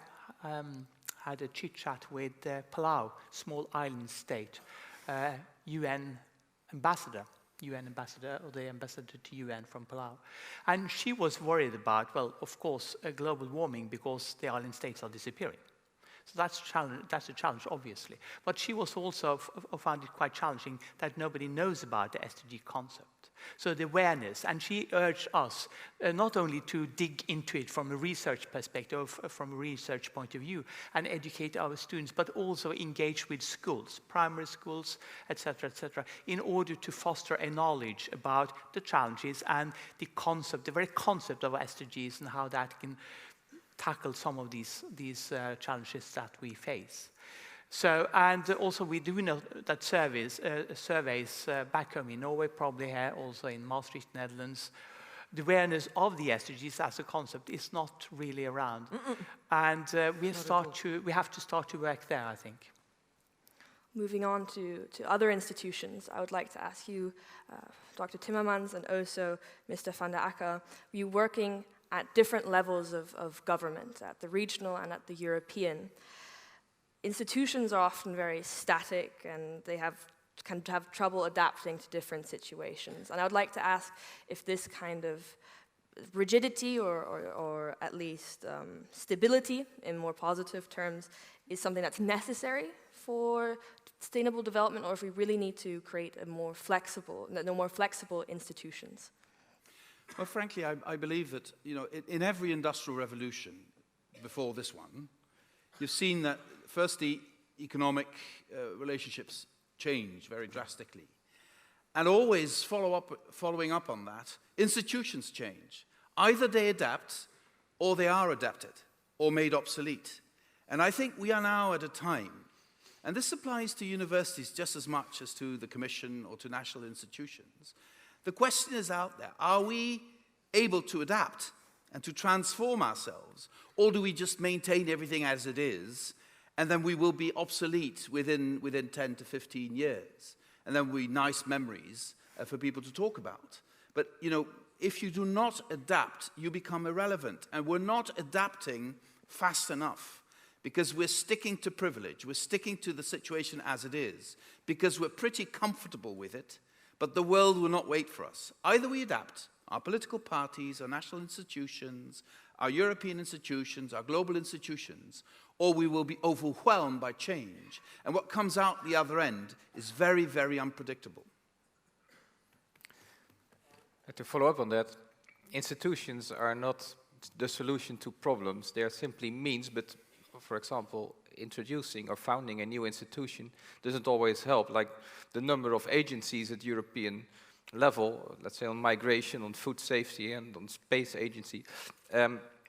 had a chit-chat with Palau, small island state, UN ambassador, or the ambassador to UN from Palau. And she was worried about, well, of course, global warming, because the island states are disappearing. So that's a challenge, obviously. But she was also found it quite challenging that nobody knows about the SDG concept. So the awareness, and she urged us not only to dig into it from a research perspective, from a research point of view, and educate our students, but also engage with schools, primary schools, etc., in order to foster a knowledge about the challenges and the concept, the very concept of SDGs and how that can tackle some of these challenges that we face. So, and also we do know that surveys back home in Norway, probably here also in Maastricht, Netherlands, the awareness of the SDGs as a concept is not really around. And we have to start to work there, I think. Moving on to other institutions, I would like to ask you, Dr. Timmermans, and also Mr. van der Akker, you working at different levels of government, at the regional and at the European. Institutions are often very static, and they can have trouble adapting to different situations. And I would like to ask if this kind of rigidity or at least stability, in more positive terms, is something that's necessary for sustainable development, or if we really need to create a more flexible institutions. Well, frankly, I believe that, in every industrial revolution before this one, you've seen that firstly, economic relationships change very drastically. And always following up on that, institutions change. Either they adapt, or they are adapted, or made obsolete. And I think we are now at a time, and this applies to universities just as much as to the Commission or to national institutions. The question is out there, are we able to adapt and to transform ourselves, or do we just maintain everything as it is, and then we will be obsolete within 10 to 15 years, and then we'll be nice memories for people to talk about. But, you know, if you do not adapt, you become irrelevant, and we're not adapting fast enough because we're sticking to privilege, we're sticking to the situation as it is, because we're pretty comfortable with it, but the world will not wait for us. Either we adapt, our political parties, our national institutions, our European institutions, our global institutions, or we will be overwhelmed by change. And what comes out the other end is very, very unpredictable. To follow up on that, institutions are not the solution to problems. They are simply means, but for example, introducing or founding a new institution doesn't always help. Like the number of agencies at European level, let's say on migration, on food safety and on space agency,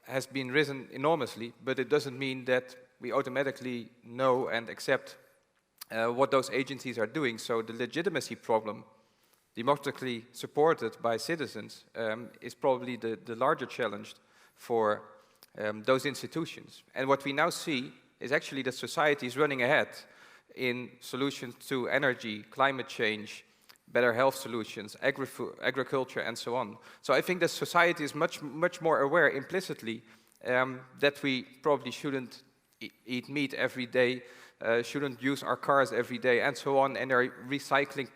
has been risen enormously, but it doesn't mean that we automatically know and accept what those agencies are doing. So the legitimacy problem, democratically supported by citizens, is probably the larger challenge for those institutions. And what we now see is actually that society is running ahead in solutions to energy, climate change, better health solutions, agriculture, and so on. So I think that society is much more aware implicitly that we probably shouldn't eat meat every day, shouldn't use our cars every day, and so on, and are recycling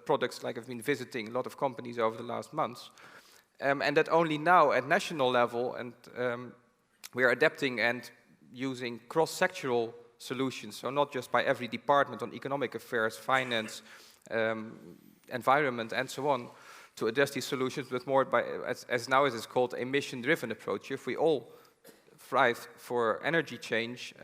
products, like I've been visiting a lot of companies over the last months. And that only now at national level, and we are adapting and using cross-sectoral solutions, so not just by every department on economic affairs, finance, environment, and so on, to address these solutions, but more by, as now it is called, a mission-driven approach. If we all thrive for energy change,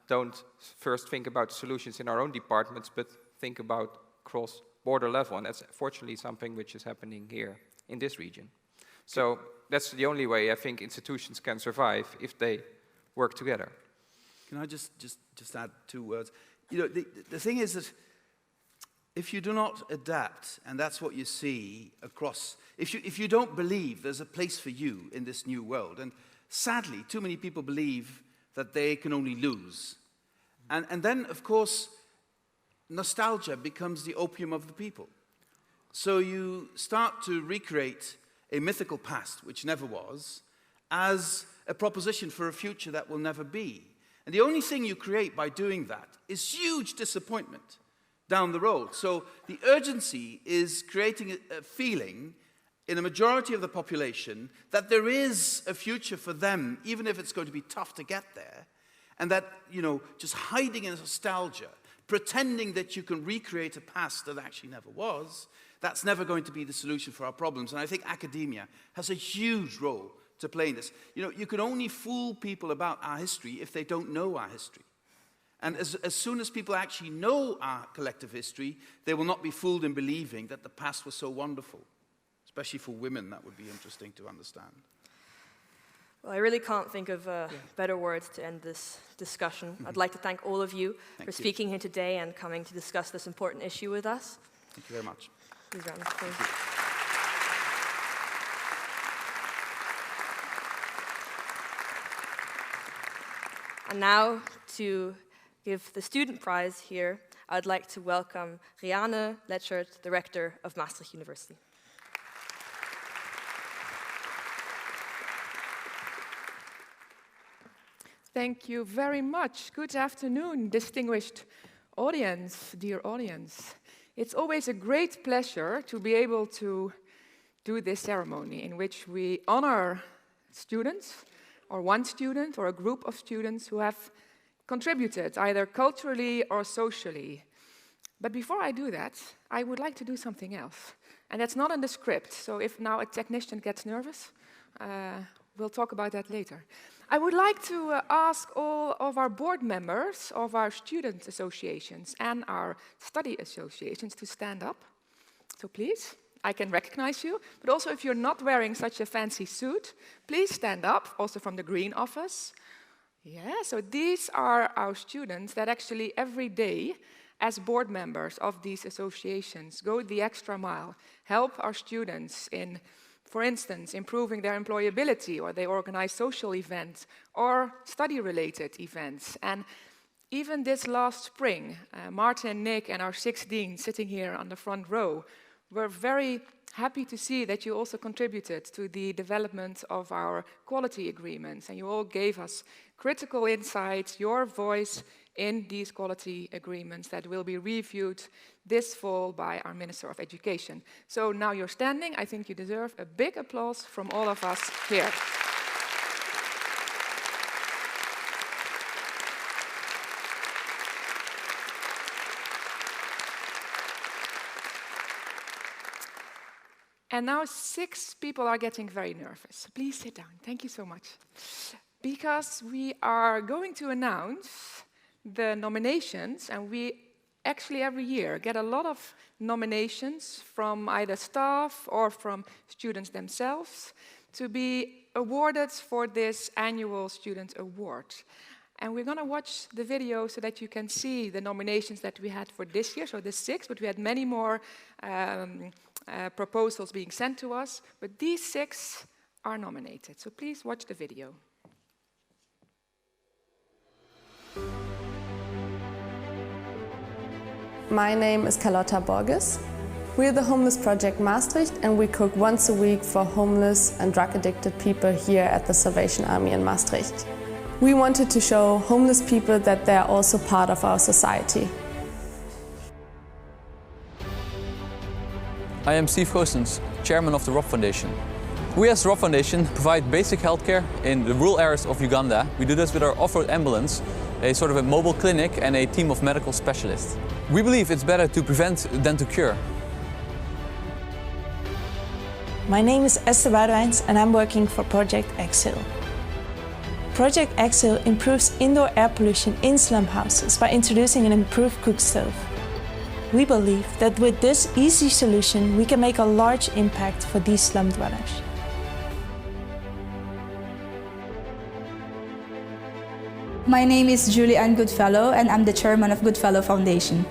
don't first think about solutions in our own departments, but think about cross-border level, and that's fortunately something which is happening here in this region. So that's the only way I think institutions can survive, if they work together. Can I just add 2 words? You know, the thing is that if you do not adapt, and that's what you see across, if you don't believe there's a place for you in this new world, and sadly, too many people believe that they can only lose. And then, of course, nostalgia becomes the opium of the people. So you start to recreate a mythical past, which never was, as a proposition for a future that will never be. And the only thing you create by doing that is huge disappointment down the road. So the urgency is creating a feeling in a majority of the population that there is a future for them, even if it's going to be tough to get there, and that, you know, just hiding in nostalgia, pretending that you can recreate a past that actually never was, that's never going to be the solution for our problems. And I think academia has a huge role to play in this. You know, you can only fool people about our history if they don't know our history. And as soon as people actually know our collective history, they will not be fooled in believing that the past was so wonderful. Especially for women, that would be interesting to understand. Well, I really can't think of better words to end this discussion. I'd like to thank all of you for speaking here today and coming to discuss this important issue with us. Thank you very much. Please round of applause. And now, to give the student prize here, I'd like to welcome Rianne Letchert, the rector of Maastricht University. Thank you very much. Good afternoon, distinguished audience, dear audience. It's always a great pleasure to be able to do this ceremony in which we honor students, or one student, or a group of students who have contributed either culturally or socially. But before I do that, I would like to do something else. And that's not in the script, so if now a technician gets nervous, we'll talk about that later. I would like to ask all of our board members of our student associations and our study associations to stand up. So please, I can recognize you, but also if you're not wearing such a fancy suit, please stand up, also from the Green Office. Yeah, so these are our students that actually every day, as board members of these associations, go the extra mile, help our students in, for instance, improving their employability, or they organize social events or study-related events. And even this last spring, Martin, Nick, and our 6 deans sitting here on the front row were very happy to see that you also contributed to the development of our quality agreements, and you all gave us critical insights, your voice in these quality agreements that will be reviewed this fall by our Minister of Education. So now you're standing, I think you deserve a big applause from all of us here. And now 6 people are getting very nervous. Please sit down. Thank you so much. Because we are going to announce the nominations, and we actually every year get a lot of nominations from either staff or from students themselves to be awarded for this annual student award. And we're going to watch the video so that you can see the nominations that we had for this year, so the 6, but we had many more proposals being sent to us, but these 6 are nominated. So please watch the video. My name is Carlotta Borges. We're the Homeless Project Maastricht, and we cook once a week for homeless and drug-addicted people here at the Salvation Army in Maastricht. We wanted to show homeless people that they're also part of our society. I am Steve Goossens, chairman of the Rob Foundation. We as the Rob Foundation provide basic healthcare in the rural areas of Uganda. We do this with our off-road ambulance, a sort of a mobile clinic, and a team of medical specialists. We believe it's better to prevent than to cure. My name is Esther Boudewijns and I'm working for Project Exhale. Project Exhale improves indoor air pollution in slum houses by introducing an improved cook stove. We believe that with this easy solution, we can make a large impact for these slum dwellers. My name is Julie Ann Goodfellow and I'm the chairman of Goodfellow Foundation.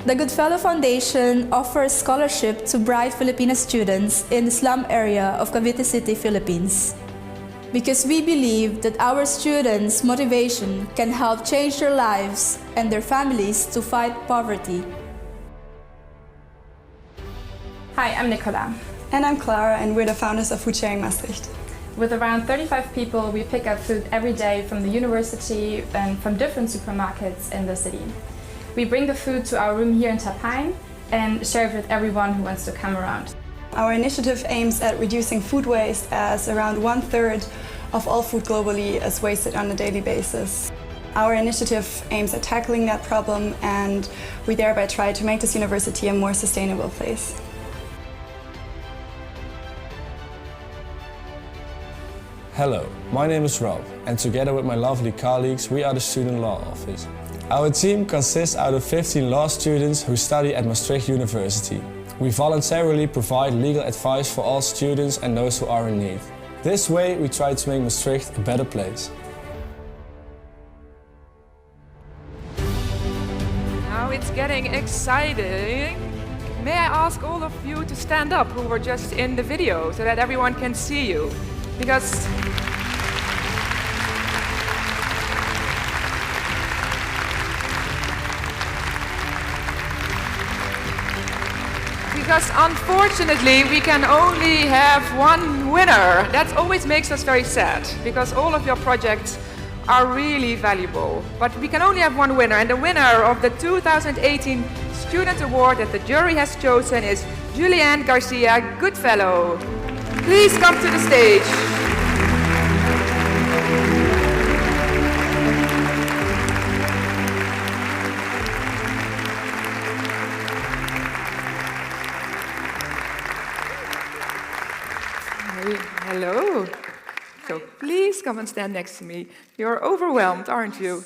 The Goodfellow Foundation offers scholarship to bright Filipino students in the slum area of Cavite City, Philippines. Because we believe that our students' motivation can help change their lives and their families to fight poverty. Hi, I'm Nicola. And I'm Clara, and we're the founders of Food Sharing Maastricht. With around 35 people, we pick up food every day from the university and from different supermarkets in the city. We bring the food to our room here in Tapijn and share it with everyone who wants to come around. Our initiative aims at reducing food waste, as around 1/3 of all food globally is wasted on a daily basis. Our initiative aims at tackling that problem, and we thereby try to make this university a more sustainable place. Hello, my name is Rob, and together with my lovely colleagues, we are the Student Law Office. Our team consists out of 15 law students who study at Maastricht University. We voluntarily provide legal advice for all students and those who are in need. This way, we try to make Maastricht a better place. Now it's getting exciting. May I ask all of you to stand up who were just in the video so that everyone can see you? Because unfortunately we can only have one winner. That always makes us very sad, because all of your projects are really valuable. But we can only have one winner, and the winner of the 2018 Student Award that the jury has chosen is Julianne Garcia Goodfellow. Please come to the stage. Hello. So please come and stand next to me. You're overwhelmed, aren't you?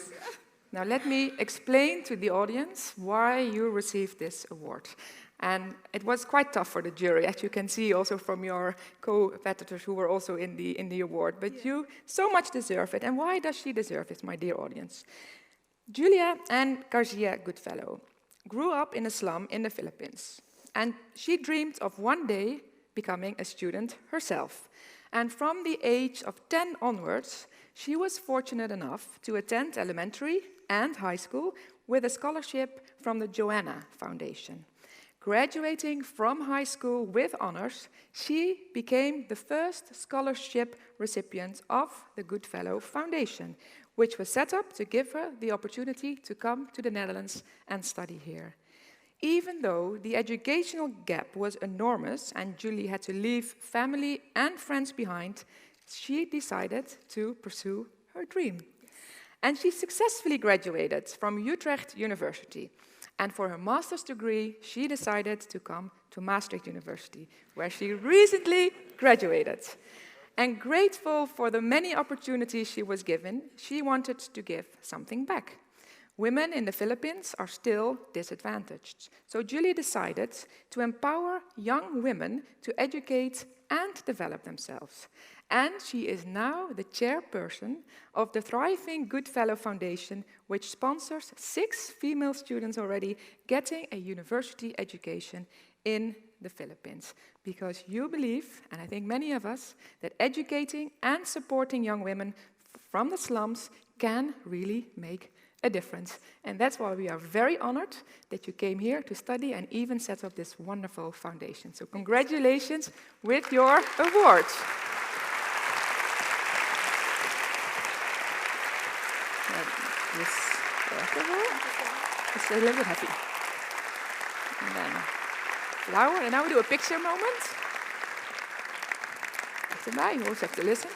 Now let me explain to the audience why you received this award. And it was quite tough for the jury, as you can see also from your co-competitors who were also in the award. But you so much deserve it. And why does she deserve it, my dear audience? Julia Ann Garcia Goodfellow grew up in a slum in the Philippines. And she dreamed of one day becoming a student herself. And from the age of 10 onwards, she was fortunate enough to attend elementary and high school with a scholarship from the Joanna Foundation. Graduating from high school with honors, she became the first scholarship recipient of the Goodfellow Foundation, which was set up to give her the opportunity to come to the Netherlands and study here. Even though the educational gap was enormous and Julie had to leave family and friends behind, she decided to pursue her dream. And she successfully graduated from Utrecht University. And for her master's degree, she decided to come to Maastricht University, where she recently graduated. And grateful for the many opportunities she was given, she wanted to give something back. Women in the Philippines are still disadvantaged. So Julie decided to empower young women to educate and develop themselves. And she is now the chairperson of the thriving Goodfellow Foundation, which sponsors 6 female students already getting a university education in the Philippines. Because you believe, and I think many of us, that educating and supporting young women from the slums can really make a difference. And that's why we are very honored that you came here to study and even set up this wonderful foundation. So congratulations with your award. It's a little bit heavy. And then flower, and now we do a picture moment. Achterbij, you also have to listen.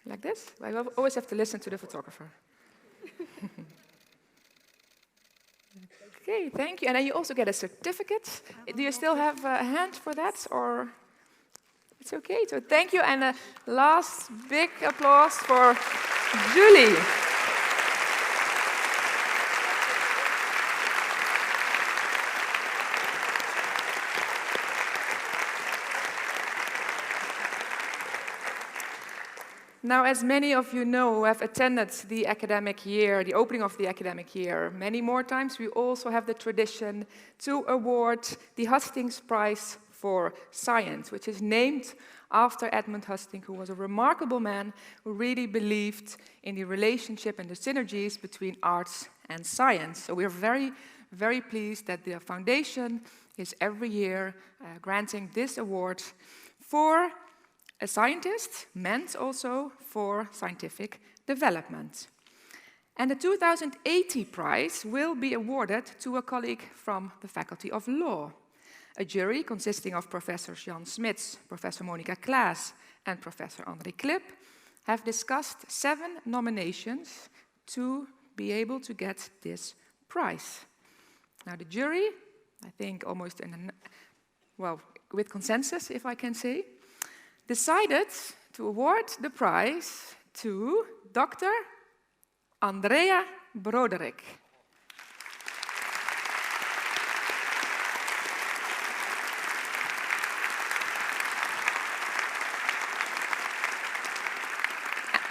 Like this? I always have to listen to the photographer. Okay, thank you. And then you also get a certificate. Do you still have a hand for that, or? It's okay, so thank you, and a last big applause for Julie. Now, as many of you know who have attended the academic year, the opening of the academic year, many more times, we also have the tradition to award the Hustings Prize for Science, which is named after Edmund Hustings, who was a remarkable man who really believed in the relationship and the synergies between arts and science. So we're very, very pleased that the foundation is every year granting this award for a scientist, meant also for scientific development. And the 2080 prize will be awarded to a colleague from the Faculty of Law. A jury consisting of Professors Jan Smits, Professor Monica Klaas, and Professor André Klip have discussed 7 nominations to be able to get this prize. Now the jury, I think almost with consensus, if I can say, decided to award the prize to Dr. Andrea Broderick.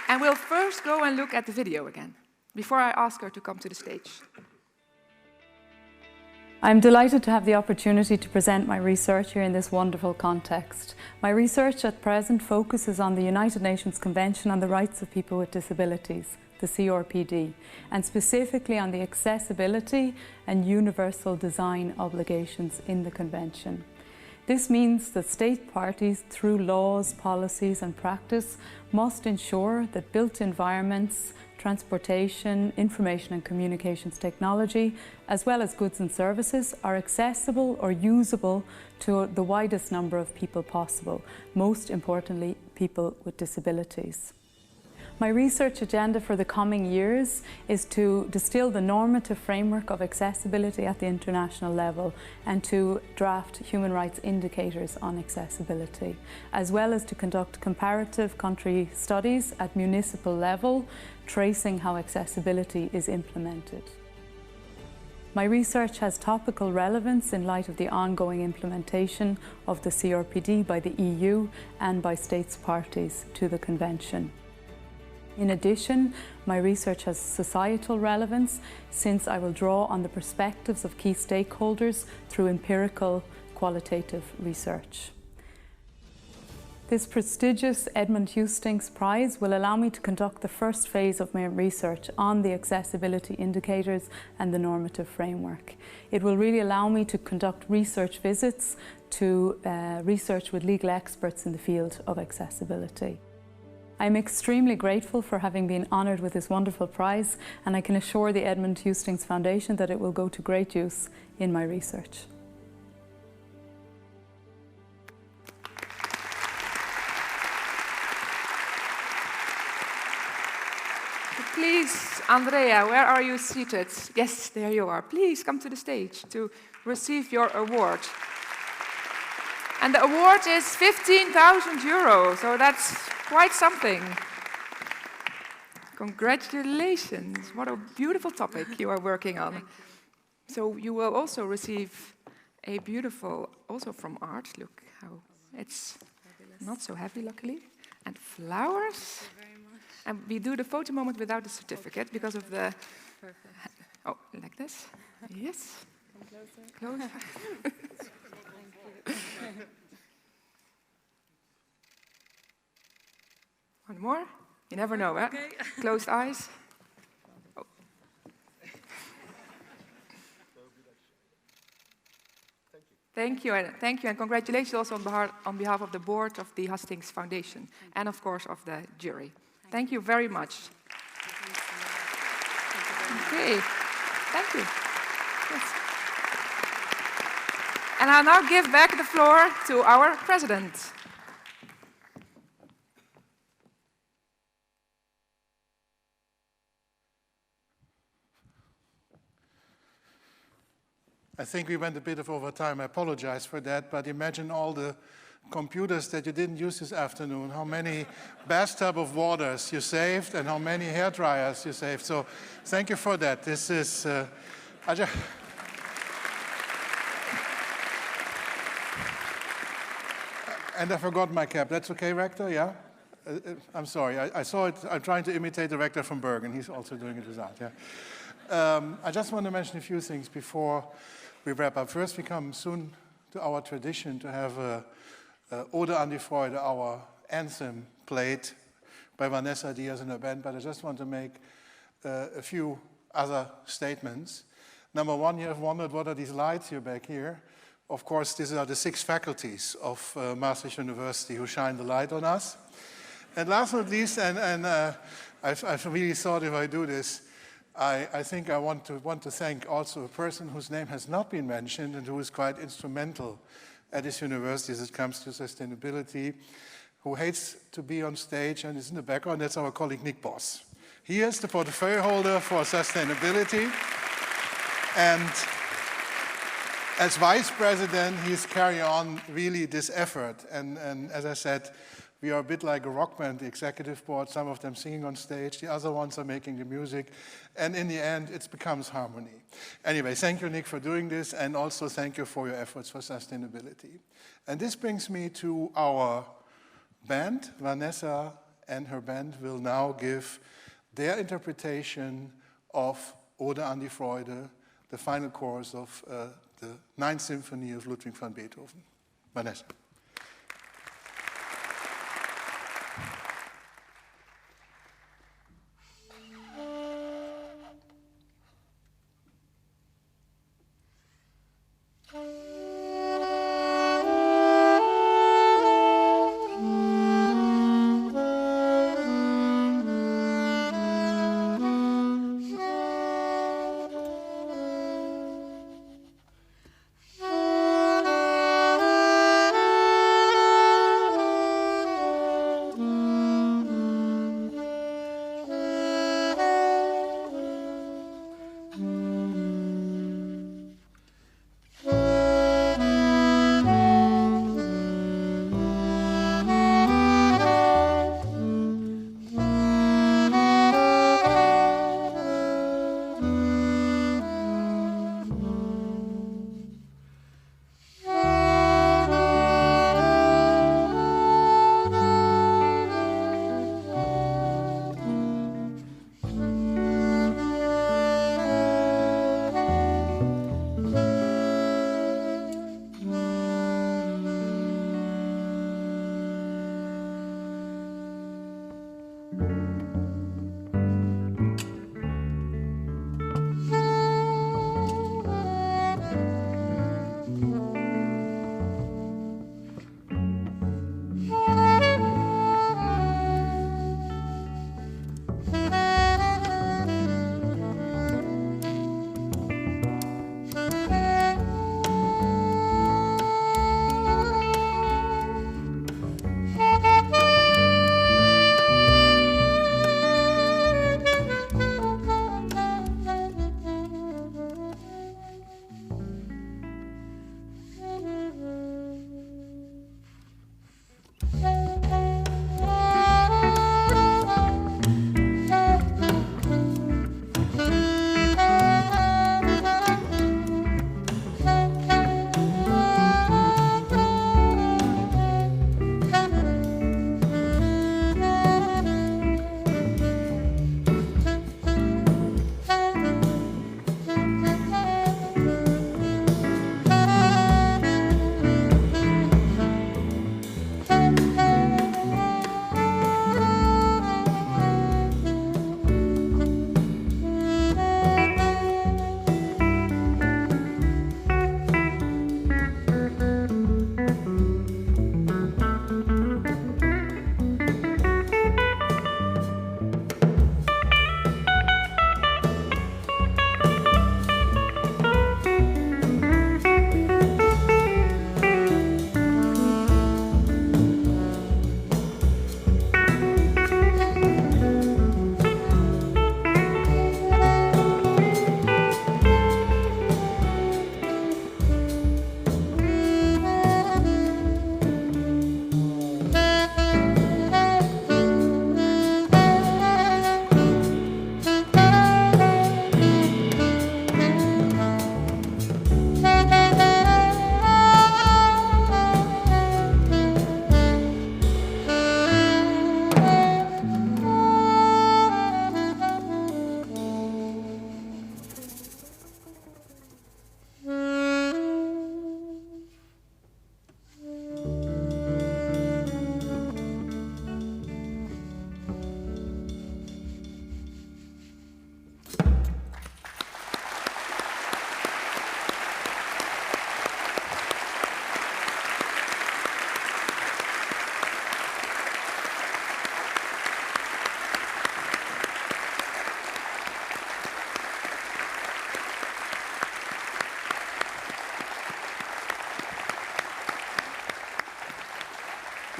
And we'll first go and look at the video again, before I ask her to come to the stage. I'm delighted to have the opportunity to present my research here in this wonderful context. My research at present focuses on the United Nations Convention on the Rights of People with Disabilities, the CRPD, and specifically on the accessibility and universal design obligations in the Convention. This means that state parties, through laws, policies and practice, must ensure that built environments, transportation, information and communications technology, as well as goods and services, are accessible or usable to the widest number of people possible, most importantly, people with disabilities. My research agenda for the coming years is to distill the normative framework of accessibility at the international level and to draft human rights indicators on accessibility, as well as to conduct comparative country studies at municipal level, tracing how accessibility is implemented. My research has topical relevance in light of the ongoing implementation of the CRPD by the EU and by states parties to the Convention. In addition, my research has societal relevance since I will draw on the perspectives of key stakeholders through empirical qualitative research. This prestigious Edmund Hustings Prize will allow me to conduct the first phase of my research on the accessibility indicators and the normative framework. It will really allow me to conduct research visits to research with legal experts in the field of accessibility. I'm extremely grateful for having been honoured with this wonderful prize, and I can assure the Edmund Hustings Foundation that it will go to great use in my research. Please, Andrea, where are you seated? Yes, there you are. Please come to the stage to receive your award. And the award is 15,000 euros, so that's quite something. Congratulations. What a beautiful topic you are working on. So you will also receive a beautiful, also from art, look how it's not so heavy, luckily, and flowers. And we do the photo moment without the certificate because of the... Oh, like this? Yes. Come closer. One more? You never know, eh? Okay. Closed eyes. Oh. Thank you, and congratulations also on behalf of the board of the Hustings Foundation and, of course, of the jury. Thank you very much. Okay, thank you. Yes. And I'll now give back the floor to our president. I think we went a bit over time. I apologize for that, but imagine all the computers that you didn't use this afternoon, how many bathtub of waters you saved and how many hair dryers you saved. So thank you for that. This is, and I forgot my cap. That's okay, Rector, yeah? I'm sorry, I saw it. I'm trying to imitate the Rector from Bergen. He's also doing it without, yeah. I just want to mention a few things before we wrap up. First, we come soon to our tradition to have a Ode an die Freude, our anthem, played by Vanessa Diaz and her band, but I just want to make a few other statements. Number one, you have wondered what are these lights here back here. Of course, these are the 6 faculties of Maastricht University who shine the light on us. And last but not least, I've really thought if I do this, I think I want to thank also a person whose name has not been mentioned and who is quite instrumental at this university as it comes to sustainability, who hates to be on stage and is in the background. That's our colleague Nick Boss. He is the portfolio holder for sustainability. And as vice president, he's carrying on really this effort. And as I said, we are a bit like a rock band, the executive board, some of them singing on stage, the other ones are making the music, and in the end, it becomes harmony. Anyway, thank you, Nick, for doing this, and also thank you for your efforts for sustainability. And this brings me to our band. Vanessa and her band will now give their interpretation of Ode an die Freude, the final chorus of the 9th Symphony of Ludwig van Beethoven. Vanessa.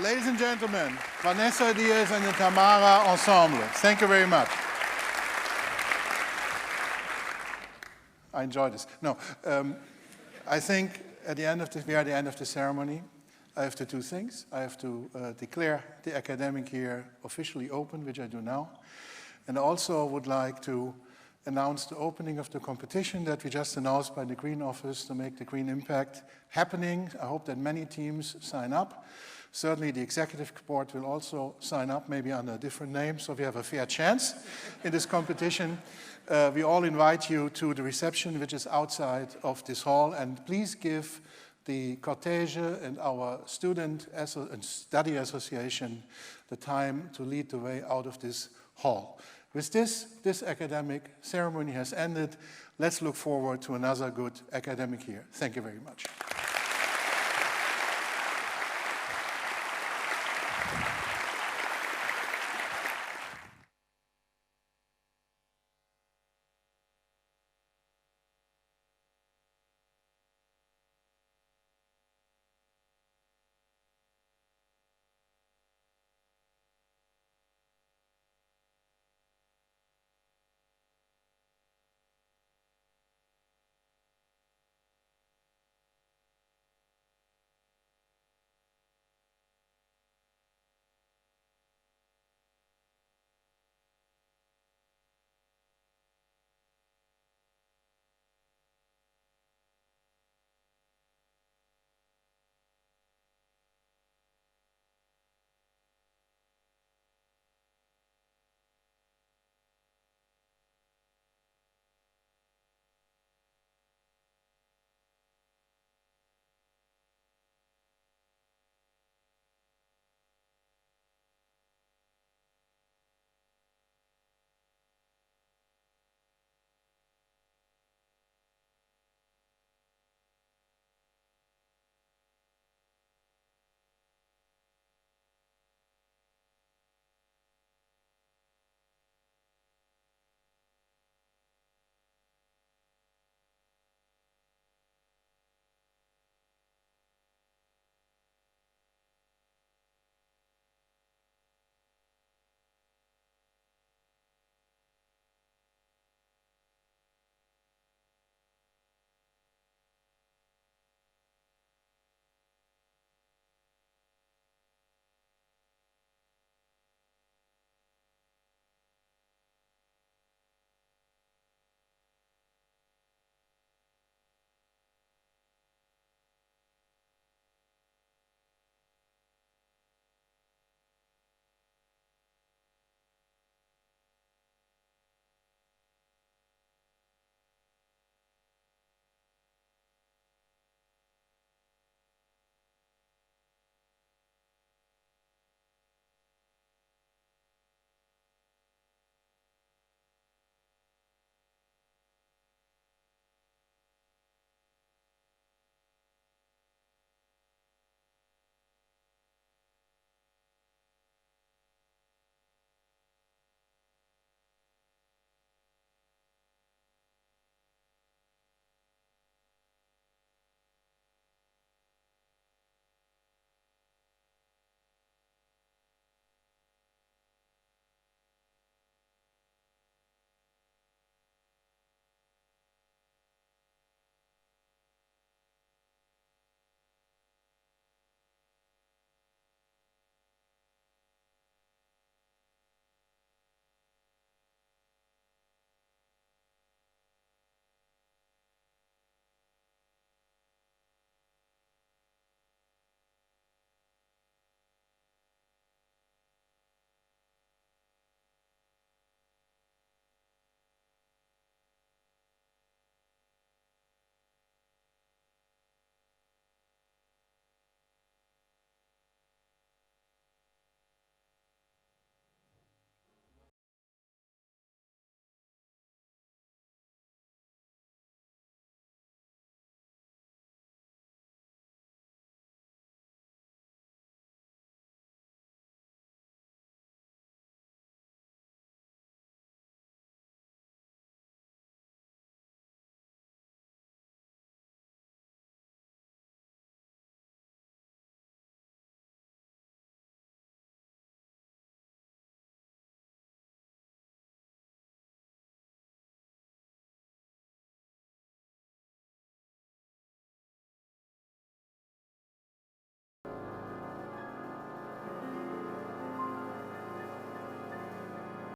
Ladies and gentlemen, Vanessa Diaz and the Tamara Ensemble. Thank you very much. I enjoyed this. No, I think we are at the end of the ceremony. I have to do two things. I have to declare the academic year officially open, which I do now. And I also would like to announce the opening of the competition that we just announced by the Green Office to make the Green Impact happening. I hope that many teams sign up. Certainly the executive board will also sign up, maybe under a different name, so we have a fair chance in this competition. We all invite you to the reception, which is outside of this hall, and please give the cortege and our student and study association the time to lead the way out of this hall. With this academic ceremony has ended. Let's look forward to another good academic year. Thank you very much.